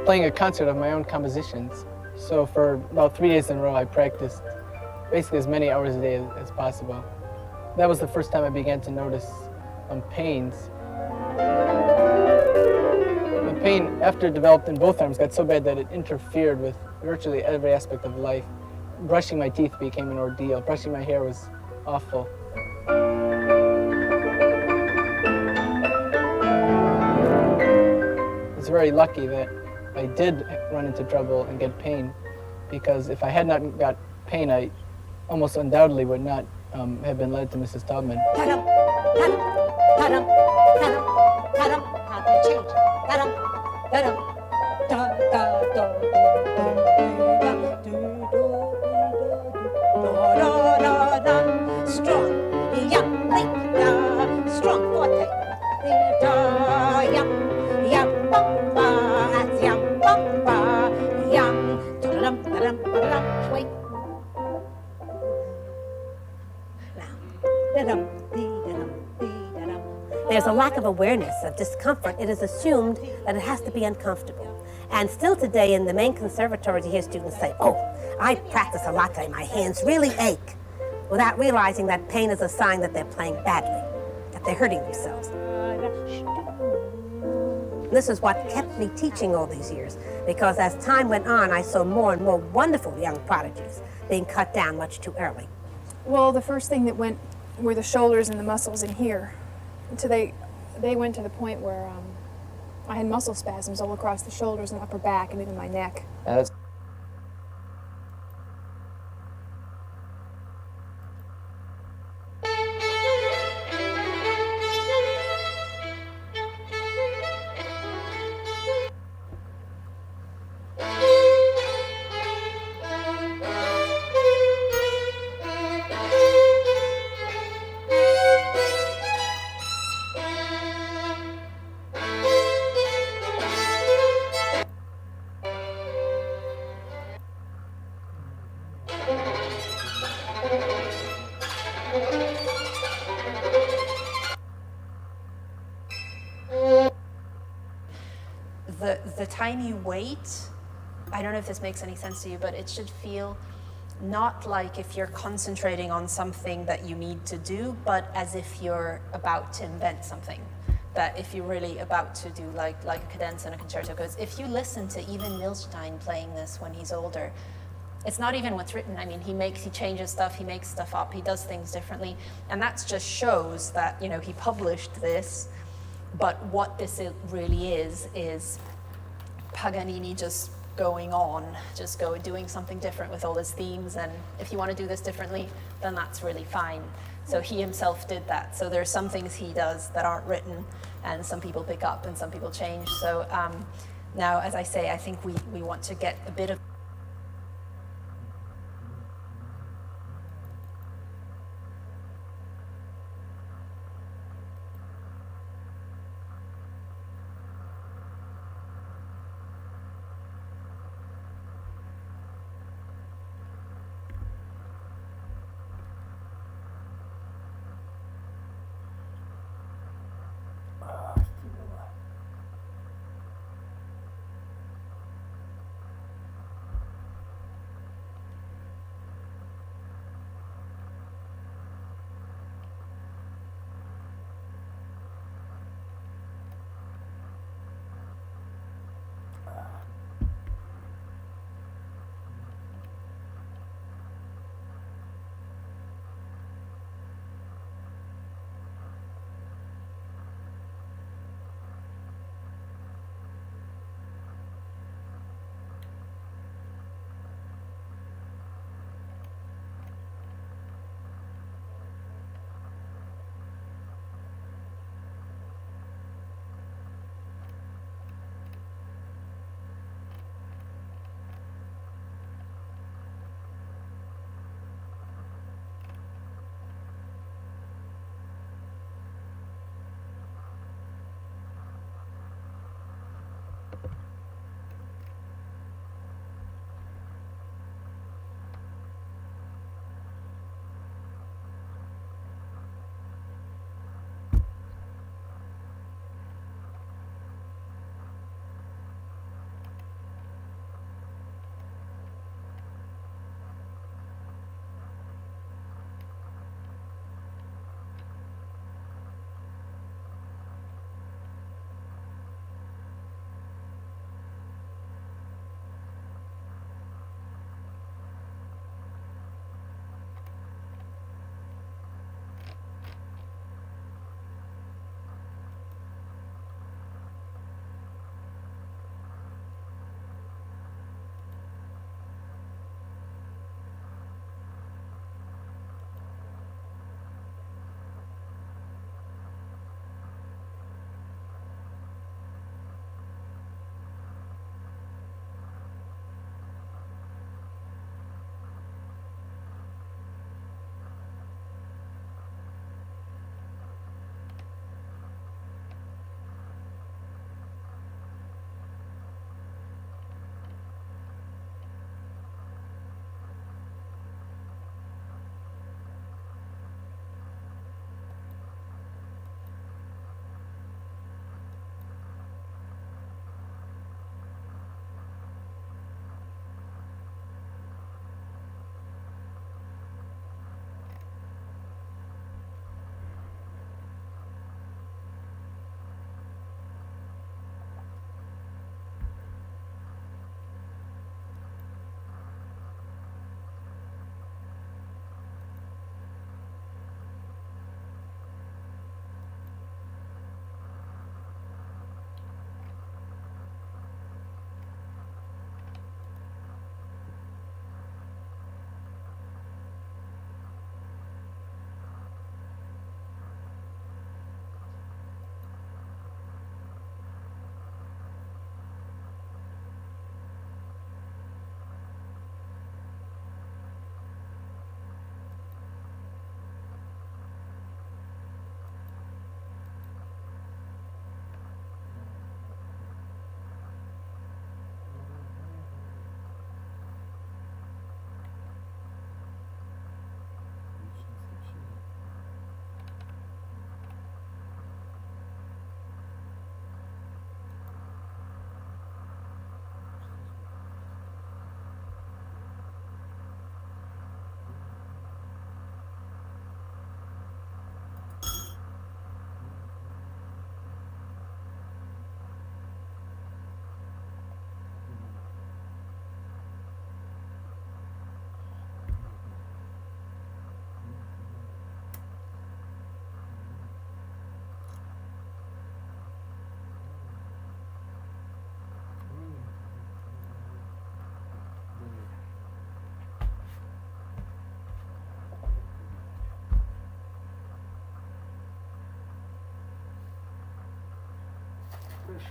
S5: Playing a concert of my own compositions. So for about 3 days in a row, I practiced basically as many hours a day as possible. That was the first time I began to notice pains. The pain, after it developed in both arms, got so bad that it interfered with virtually every aspect of life. Brushing my teeth became an ordeal. Brushing my hair was awful. It's very lucky that I did run into trouble and get pain, because if I had not got pain, I almost undoubtedly would not have been led to Mrs. Taubman.
S6: Strong forte. Wait. There's a lack of awareness of discomfort. It is assumed that it has to be uncomfortable. And still today in the main conservatories, you hear students say, "Oh, I practice a lot today, my hands really ache," without realizing that pain is a sign that they're playing badly, that they're hurting themselves. This is what kept me teaching all these years, because as time went on, I saw more and more wonderful young prodigies being cut down much too early.
S7: Well, the first thing that went were the shoulders and the muscles in here. So they went to the point where I had muscle spasms all across the shoulders and upper back and even my neck.
S8: The time you wait, I don't know if this makes any sense to you, but it should feel not like if you're concentrating on something that you need to do, but as if you're about to invent something. That if you're really about to do like a cadenza and a concerto, because if you listen to even Milstein playing this when he's older, it's not even what's written. I mean, he changes stuff, he makes stuff up, he does things differently, and that just shows that, you know, he published this, but what this really is Paganini just going on, doing something different with all his themes, and if you want to do this differently, then that's really fine. So he himself did that. So there's some things he does that aren't written, and some people pick up and some people change. So now, as I say, I think we want to get a bit of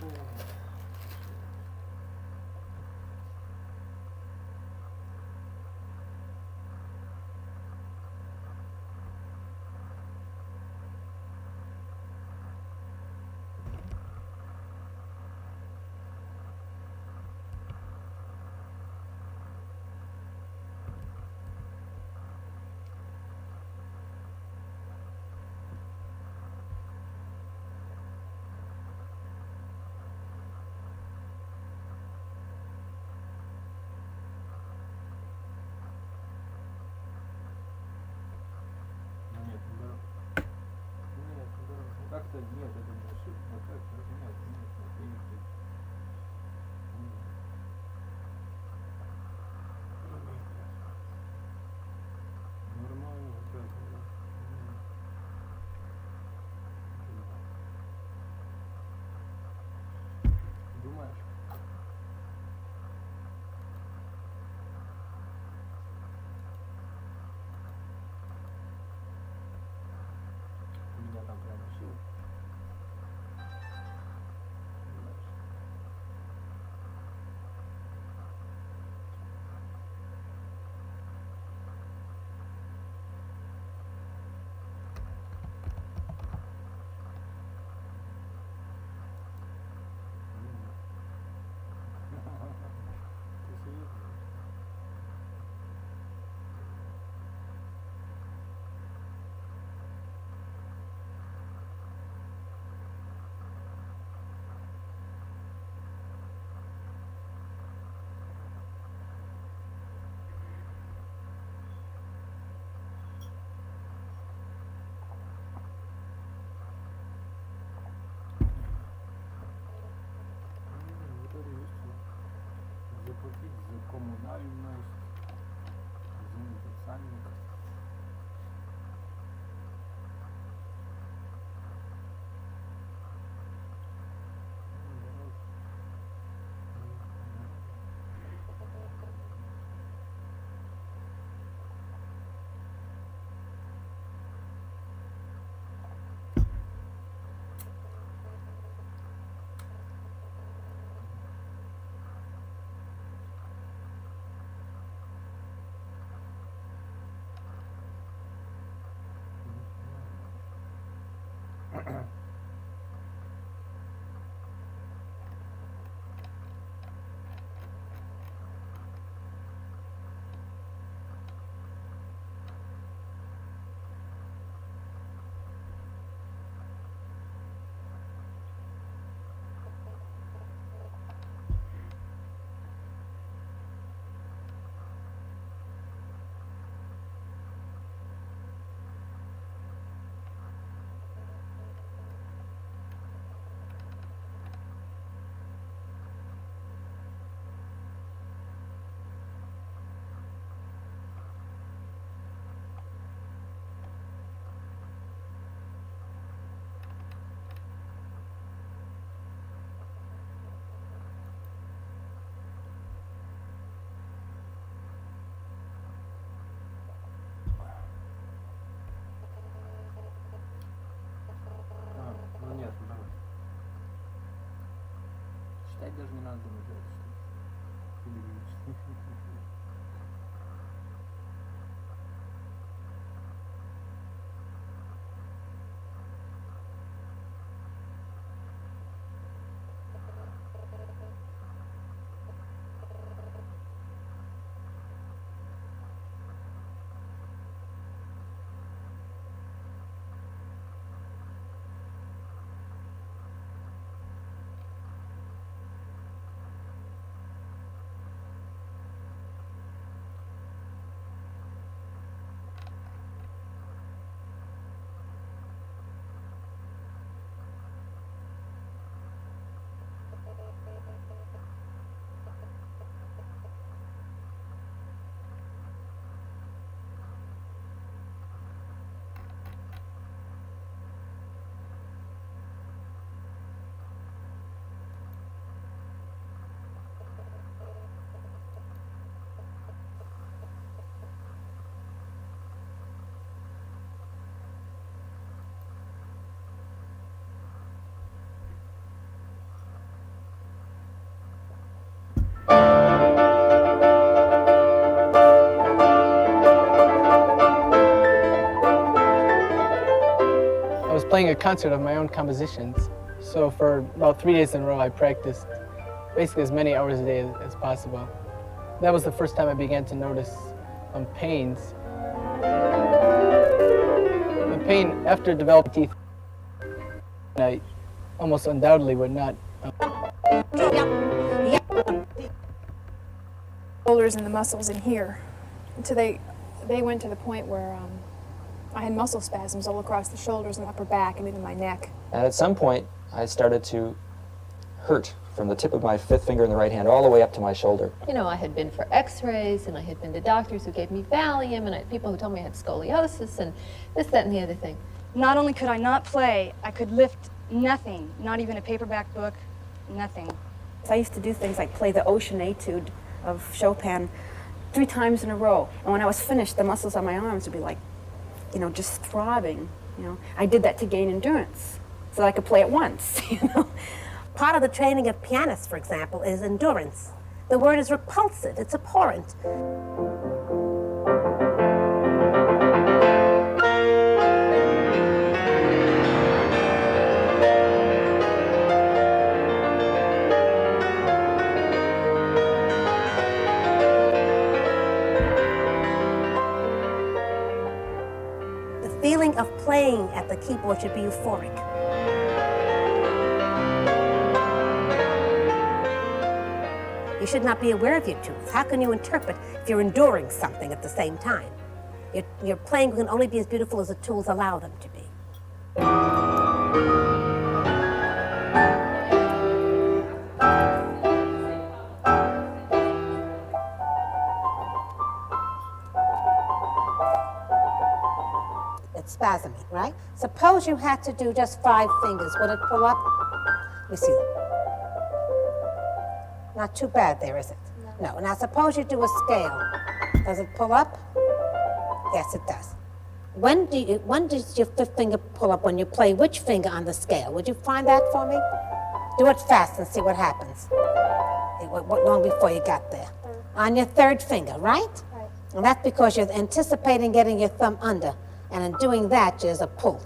S3: Хорошо. Нет, здорово. Нет, здорово. Как-то нет, это не ошибка, как-то нет, видите. Нормально, как думаешь? Меня там прям сил. Ты серьезно? Вот это есть. Заплатить за коммунальность, за универсальник. Ну нет, давай. Читать даже не надо думать, что ты говоришь.
S5: playing a concert of my own compositions. So for about 3 days in a row, I practiced basically as many hours a day as possible. That was the first time I began to notice pains. The pain after developing teeth, I almost undoubtedly would not.
S7: Shoulders and the muscles in here, until they went to the point where I had muscle spasms all across the shoulders and upper back and even my neck.
S9: And at some point, I started to hurt from the tip of my fifth finger in the right hand all the way up to my shoulder.
S10: You know, I had been for x-rays, and I had been to doctors who gave me Valium, and I had people who told me I had scoliosis, and this, that, and the other thing.
S11: Not only could I not play, I could lift nothing, not even a paperback book, nothing.
S12: I used to do things like play the Ocean Etude of Chopin 3 times in a row. And when I was finished, the muscles on my arms would be like, you know, just throbbing, you know. I did that to gain endurance, so that I could play it once, you know.
S6: Part of the training of pianists, for example, is endurance. The word is repulsive, it's abhorrent. The feeling of playing at the keyboard should be euphoric. You should not be aware of your tooth. How can you interpret if you're enduring something at the same time? Your playing can only be as beautiful as the tools allow them to be. It's spasming, right? Suppose you had to do just 5 fingers. Would it pull up? Let me see. Not too bad there, is it? No. Now suppose you do a scale. Does it pull up? Yes, it does. When does your 5th finger pull up when you play which finger on the scale? Would you find that for me? Do it fast and see what happens. What long before you got there? On your 3rd finger, right?
S11: Right.
S6: And that's because you're anticipating getting your thumb under. And in doing that, there's a pull.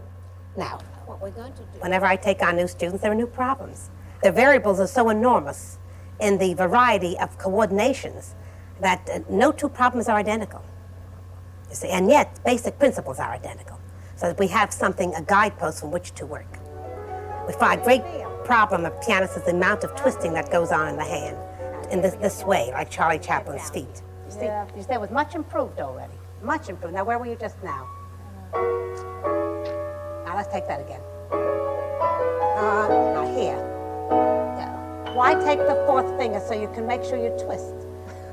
S6: Now, what we're going to do, whenever I take on new students, there are new problems. The variables are so enormous in the variety of coordinations that no 2 problems are identical. You see, and yet basic principles are identical. So that we have something, a guidepost from which to work. We find a great problem of pianists is the amount of twisting that goes on in the hand in this way, like Charlie Chaplin's feet. You see, it was much improved already. Much improved. Now, where were you just now? Now, let's take that again. Now, here. Why take the 4th finger so you can make sure you twist?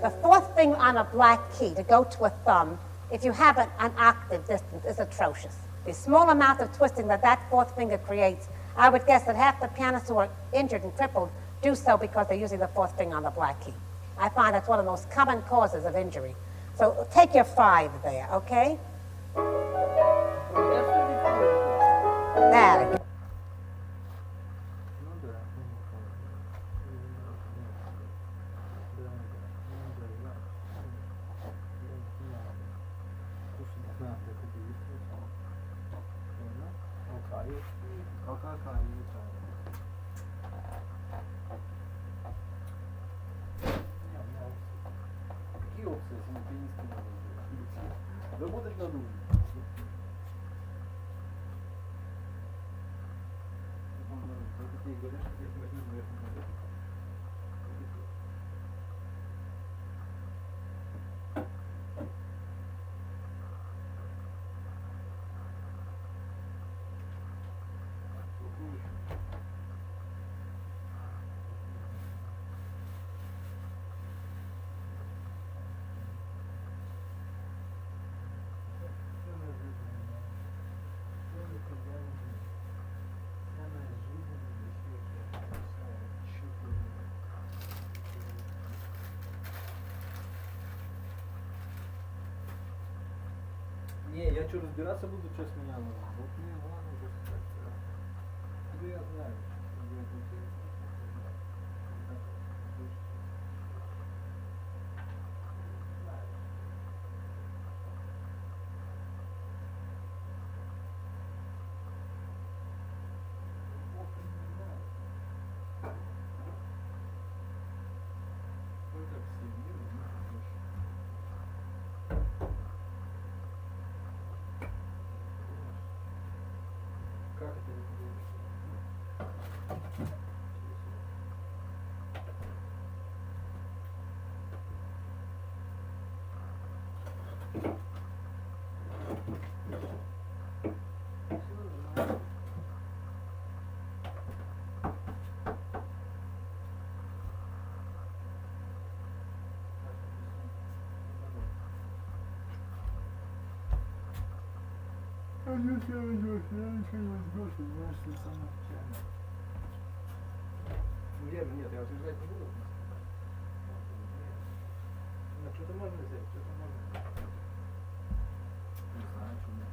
S6: The 4th finger on a black key to go to a thumb, if you have an octave distance, is atrocious. The small amount of twisting that 4th finger creates, I would guess that half the pianists who are injured and crippled do so because they're using the 4th finger on the black key. I find that's one of the most common causes of injury. So take your 5 there, okay? There.
S3: Работать надо. Не, я что, разбираться буду, что с меня надо? Вот мне ладно, просто так. Ну, я знаю. Нет, я утверждать не буду. Нет, что-то можно взять, что-то можно взять. Не знаю, что мне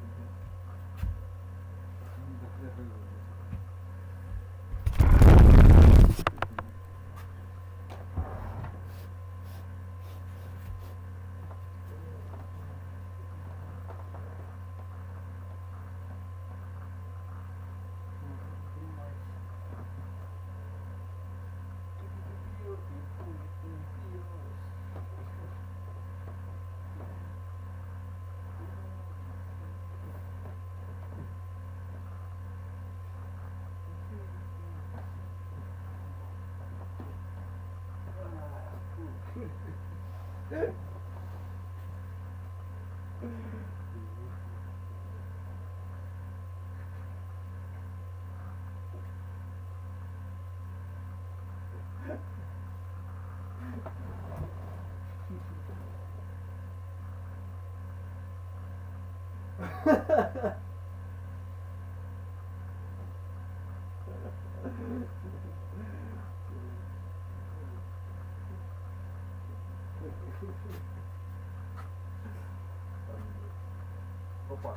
S3: Опа.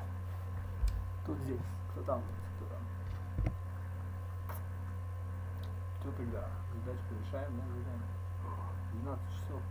S3: Тут здесь. Кто там? Кто там? Что тогда? Задачку решаем, да, задание? 12 часов.